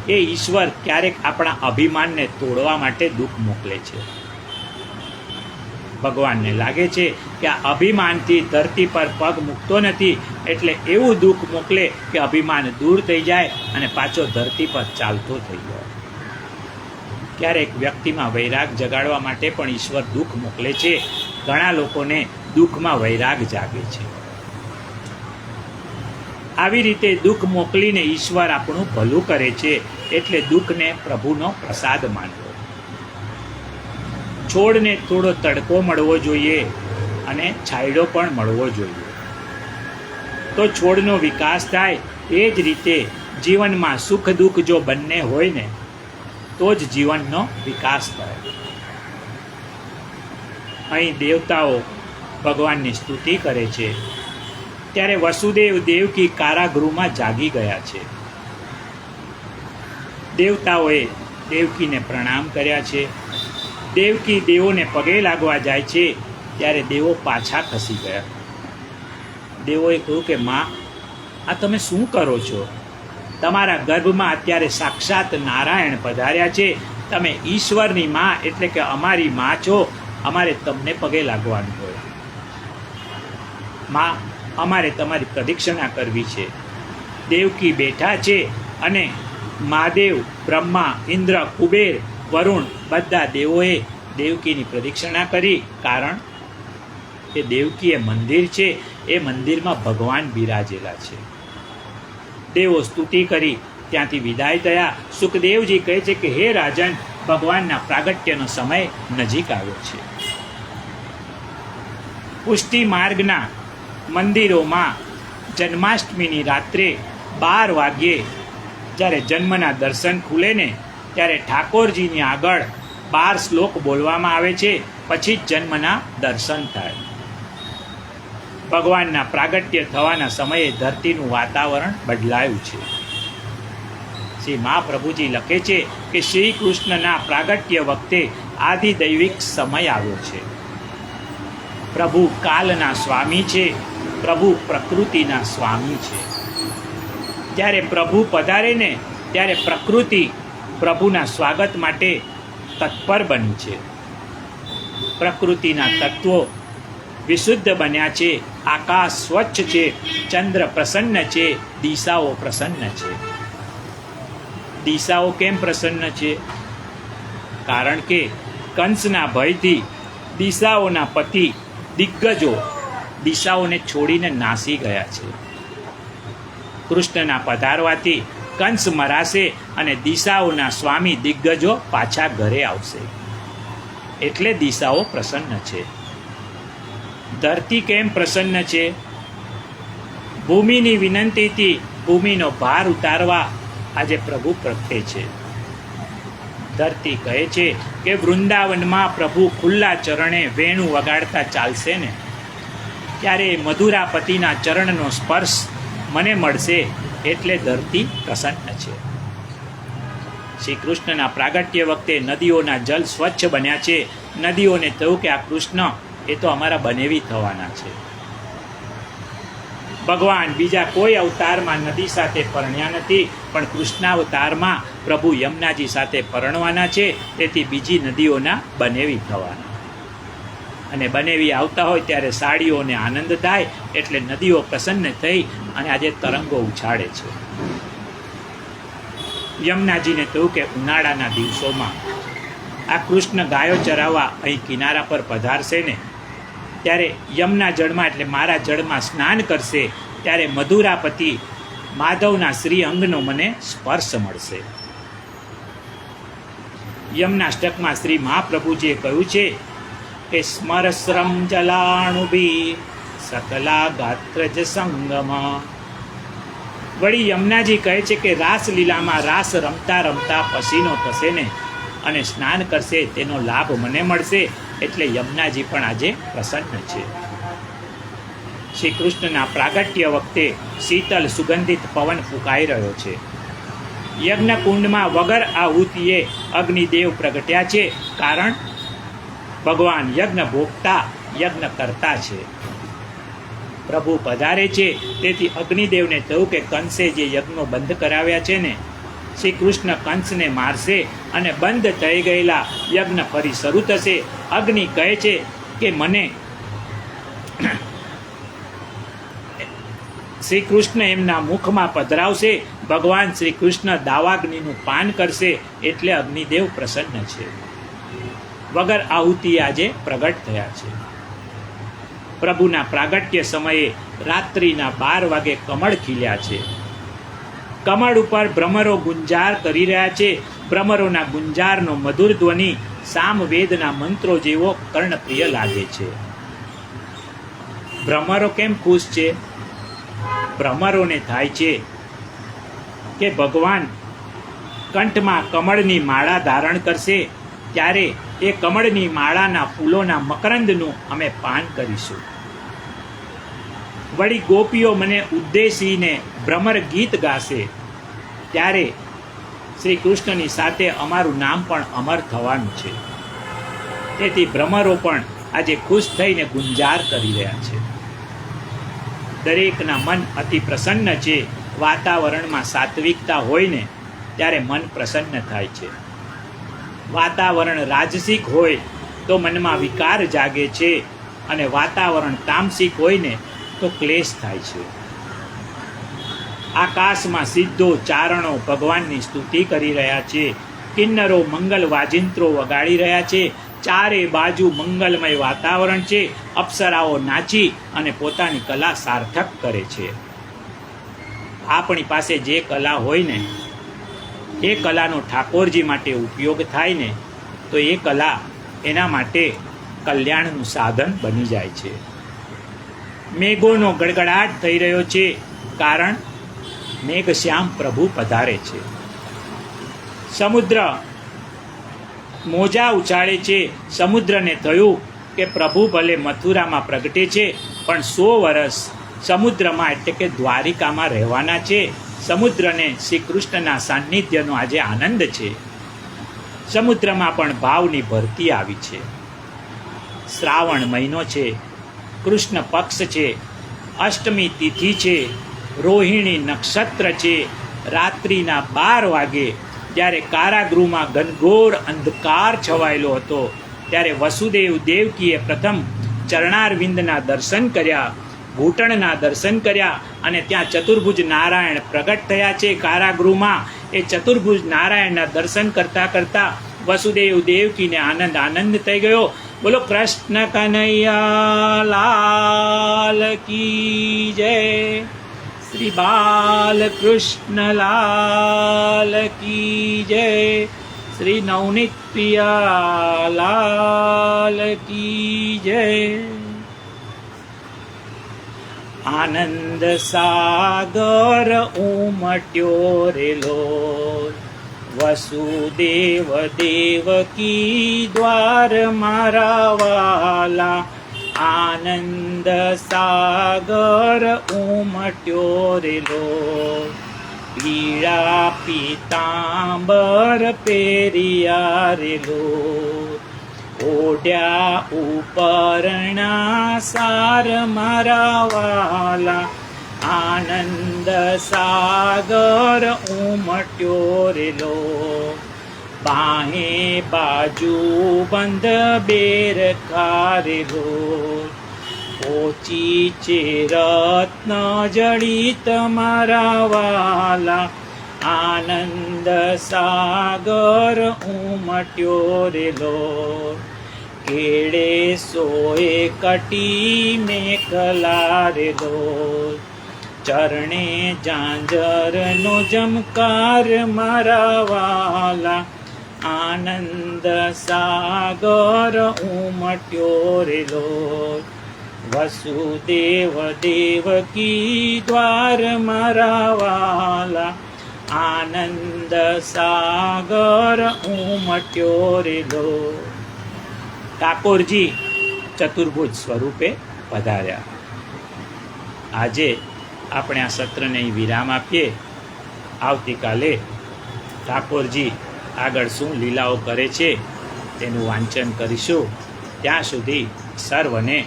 એ ઈશ્વર ક્યારેક આપણા અભિમાનને તોડવા માટે દુઃખ મોકલે છે. ભગવાનને લાગે છે કે આ અભિમાનથી ધરતી પર પગ મૂકતો નથી, એટલે એવું દુઃખ મોકલે કે અભિમાન દૂર થઈ જાય અને પાછો ધરતી પર ચાલતો થઈ જાય. ક્યારેક વ્યક્તિમાં વૈરાગ જગાડવા માટે પણ ઈશ્વર દુઃખ મોકલે છે. ઘણા લોકોને દુઃખમાં વૈરાગ જાગે છે. આવી રીતે દુઃખ મોકલીને ઈશ્વર આપણું ભલું કરે છે. એટલે દુઃખને પ્રભુનો પ્રસાદ માનવો. છોડને થોડો તડકો મળવો જોઈએ અને છાંયડો પણ મળવો જોઈએ, તો છોડનો વિકાસ થાય. એ જ રીતે જીવનમાં સુખ દુઃખ જો બંને હોય ને, તો જ જીવનનો વિકાસ થાય. અહીં દેવતાઓ ભગવાનની સ્તુતિ કરે છે, ત્યારે વસુદેવ દેવકી કારાગૃહમાં જાગી ગયા છે. દેવતાઓએ દેવકીને પ્રણામ કર્યા છે. દેવકી દેવોને પગે લાગવા જાય છે, ત્યારે દેવો પાછા ખસી ગયા. દેવોએ કહ્યું કે માં, આ તમે શું કરો છો? તમારા ગર્ભમાં અત્યારે સાક્ષાત નારાયણ પધાર્યા છે. તમે ઈશ્વરની માં એટલે કે અમારી માં છો. અમારે તમને પગે લાગવાનું હોય. માં, અમારે તમારી પ્રદક્ષિણા કરવી છે. દેવકી બેઠા છે અને મહાદેવ, બ્રહ્મા, ઇન્દ્ર, કુબેર, વરુણ બધા દેવોએ દેવકીની પ્રદક્ષિણા કરી. કારણ કે દેવકી એ મંદિર છે, એ મંદિરમાં ભગવાન બિરાજેલા છે. દેવો સ્તુતિ કરી ત્યાંથી વિદાય થયા. સુખદેવજી કહે છે કે હે રાજન, ભગવાનના પ્રાગટ્યનો સમય નજીક આવ્યો છે. પુષ્ટિ માર્ગના મંદિરોમાં જન્માષ્ટમીની રાત્રે 12 વાગ્યે જ્યારે જન્મના દર્શન ખુલે ને, ત્યારે ઠાકોરજીની આગળ 12 શ્લોક બોલવામાં આવે છે. પછી જ જન્મના દર્શન થાય. ભગવાનના પ્રાગટ્ય થવાના સમયે ધરતીનું વાતાવરણ બદલાયું છે. શ્રી મહાપ્રભુજી લખે છે કે શ્રી કૃષ્ણના પ્રાગટ્ય વખતે આધિદૈવિક સમય આવ્યો છે. પ્રભુ કાલના સ્વામી છે, પ્રભુ પ્રકૃતિના સ્વામી છે. જ્યારે પ્રભુ પધારે ને, ત્યારે પ્રકૃતિ પ્રભુના સ્વાગત માટે તત્પર બની છે. પ્રકૃતિના તત્વો વિશુદ્ધ બન્યા છે, આકાશ સ્વચ્છ છે, ચંદ્ર પ્રસન્ન છે, દિશાઓ પ્રસન્ન છે. દિશાઓ કેમ પ્રસન્ન છે? કારણ કે કંસના ભયથી દિશાઓના પતિ દિગ્ગજો દિશાઓને છોડીને નાસી ગયા છે. કૃષ્ણના પધારવાથી કંસ મરાશે અને દિશાઓના સ્વામી દિગ્ગજો પાછા ઘરે આવશે. એટલે દિશાઓ પ્રસન્ન છે. ધરતી કેમ પ્રસન્ન છે? ભૂમિની વિનંતીથી ભૂમિનો ભાર ઉતારવા આજે પ્રભુ પ્રગટે છે. ધરતી કહે છે કે વૃંદાવનમાં પ્રભુ ખુલ્લા ચરણે વેણુ વગાડતા ચાલશે ને, ત્યારે મધુરાપતિના ચરણનો સ્પર્શ મને મળશે. એટલે ધરતી પ્રસન્ન છે. શ્રી કૃષ્ણના પ્રાગટ્ય વખતે નદીઓના જલ સ્વચ્છ બન્યા છે. નદીઓને થયું કે આ કૃષ્ણ એ તો અમારા બનેવી થવાના છે. ભગવાન બીજા કોઈ અવતારમાં નદી સાથે પરણ્યા નથી, પણ કૃષ્ણાવતારમાં પ્રભુ યમુનાજી સાથે પરણવાના છે. તેથી બીજી નદીઓના બનેવી થવાના. અને બનેવી આવતા હોય ત્યારે સાડીઓને આનંદ થાય. એટલે નદીઓ પ્રસન્ન થઈ અને આજે તરંગો ઉછાળે છે. યમુનાજીને કહ્યું કે ઉનાળાના દિવસોમાં આ કૃષ્ણ ગાયો ચરાવવા અહીં કિનારા પર પધારશે ને, ત્યારે યમુના જળમાં એટલે મારા જળમાં સ્નાન કરશે, ત્યારે મધુરાપતિ માધવના શ્રી અંગનો મને સ્પર્શ મળશે. યમુનાષ્ટકમાં શ્રી મહાપ્રભુજીએ કહ્યું છે કે સ્મરશ્રમ જલાણુભી સકલા ગાત્રજ સંગમ. વળી યમુનાજી કહે છે કે રાસલીલામાં રાસ રમતા રમતા પસીનો થશે ને અને સ્નાન કરશે, તેનો લાભ મને મળશે. એટલે યમુનાજી પણ આજે પ્રસન્ન છે. શ્રી કૃષ્ણના પ્રાગટ્ય વખતે શીતલ સુગંધિત પવન ફૂંકાઈ રહ્યો છે. યજ્ઞકુંડમાં વગર આહુતિએ અગ્નિદેવ પ્રગટ્યા છે. કારણ ભગવાન યજ્ઞ ભોગતા યજ્ઞ કરતા છે. પ્રભુ પધારે છે. તેથી અગ્નિદેવને થયું કે કંસે જે યજ્ઞો બંધ કરાવ્યા છે ને, શ્રી કૃષ્ણ કંસને મારશે અને બંધ થઈ ગયેલા યજ્ઞ ફરી શરૂ થશે. અગ્નિ કહે છે કે મને શ્રી કૃષ્ણ એમના મુખમાં પધરાવશે. ભગવાન શ્રી કૃષ્ણ દાવાગ્નિનું પાન કરશે. એટલે અગ્નિદેવ પ્રસન્ન છે. વગર આહુતિ આજે પ્રગટ થયા છે. પ્રભુના પ્રાગટ્ય સમયે રાત્રિના 12 વાગે કમળ ખીલ્યા છે. કમળ ઉપર ભ્રમરો ગુંજાર કરી રહ્યા છે. ભ્રમરોના ગુંજારનો મધુર ધ્વનિ સામવેદના મંત્રો જેવો કર્ણપ્રિય લાગે છે. ભ્રમરો કેમ ખુશ છે? ભ્રમરોને થાય છે કે ભગવાન કંઠમાં કમળની માળા ધારણ કરશે, ત્યારે એ કમળની માળાના ફૂલોના મકરંદનું અમે પાન કરીશું. વળી ગોપીઓ મને ઉદ્દેશીને ભ્રમર ગીત ગાશે, ત્યારે શ્રી કૃષ્ણની સાથે અમારું નામ પણ અમર થવાનું છે. તેથી ભ્રમરો પણ આજે ખુશ થઈને ગુંજાર કરી રહ્યા છે. દરેકના મન અતિ પ્રસન્ન છે. વાતાવરણમાં સાત્વિકતા હોય ને ત્યારે મન પ્રસન્ન થાય છે. વાતાવરણ રાજસિક હોય તો મનમાં વિકાર જાગે છે, અને વાતાવરણ તામસિક હોય ને તો ક્લેશ થાય છે. આકાશમાં સિદ્ધો ચારણો ભગવાનની સ્તુતિ કરી રહ્યા છે. કિન્નરો મંગલ વાજિંત્રો વગાડી રહ્યા છે. ચારે બાજુ મંગલમય વાતાવરણ છે. અપ્સરાઓ નાચી અને પોતાની કલા સાર્થક કરે છે. આપણી પાસે જે કલા હોય ને, એ કલાનો ઠાકોરજી માટે ઉપયોગ થાય ને, તો એ કલા એના માટે કલ્યાણનું સાધન બની જાય છે. મેઘોનો ગડગડાટ થઈ રહ્યો છે, કારણ મેઘશ્યામ પ્રભુ પધારે છે. સમુદ્ર મોજા ઉછાળે છે. સમુદ્રને થયું કે પ્રભુ ભલે મથુરામાં પ્રગટે છે, પણ 100 વર્ષ સમુદ્રમાં એટલે કે દ્વારિકામાં રહેવાના છે. સમુદ્રને શ્રી કૃષ્ણના સાન્નિધ્યનો આજે આનંદ છે. સમુદ્રમાં પણ ભાવની ભરતી આવી છે. શ્રાવણ મહિનો છે, કૃષ્ણ પક્ષ છે, અષ્ટમી તિથિ છે, રોહિણી નક્ષત્ર છે. રાત્રિના 12 વાગે જ્યારે કારાગૃહમાં ઘનઘોર અંધકાર છવાયેલો હતો, ત્યારે વસુદેવ દેવકીએ પ્રથમ ચરણારવિંદના દર્શન કર્યા, ઘૂંટણના દર્શન કર્યા, અને ત્યાં ચતુર્ભુજ નારાયણ પ્રગટ થયા છે કારાગૃહમાં. એ ચતુર્ભુજ નારાયણના દર્શન કરતા કરતા વસુદેવ દેવકીને આનંદ આનંદ થઈ ગયો. બોલો કૃષ્ણ કનૈયા લાલ કી જય, શ્રી બાલકૃષ્ણ લાલ કી જય, શ્રી નવનીત પ્રિયા લાલ કી જય. આનંદ સાગર ઉમટ્યો રેલો, વસુદેવ દેવકી દ્વાર મારા વાલા. આનંદ સાગર ઉમટ્યો રેલો, પીળા પીતાંબર પહેર્યા રેલો, ઓઢ્યા ઉપરણા સાર મારા વાલા. આનંદ સાગર ઉમટ્યો રેલો, બાહે બાજુ બંધ બેર કારેલો, ઓચી છે રત્ન જડિત મારા વાલા. આનંદ સાગર ઉમટ્યો રેલો, કેળે સોએ કટી મેકલા રેલો, ચરણે ઝાંઝરનો ઝમકાર મારા વાલા. આનંદ સાગર ઉમટ્યો રેલો, વસુદેવ દેવકી દ્વાર મારા વાલા. આનંદ સાગર ઉમટ્યો રેલો. ઠાકોરજી ચતુર્ભુજ સ્વરૂપે પધાર્યા. આજે આપણે આ સત્રને અહીં વિરામ આપીએ. આવતીકાલે ઠાકોરજી આગળ શું લીલાઓ કરે છે તેનું વાંચન કરીશું. ત્યાં સુધી સર્વને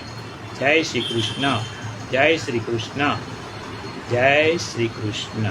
જય શ્રી કૃષ્ણ, જય શ્રી કૃષ્ણ, જય શ્રી કૃષ્ણ.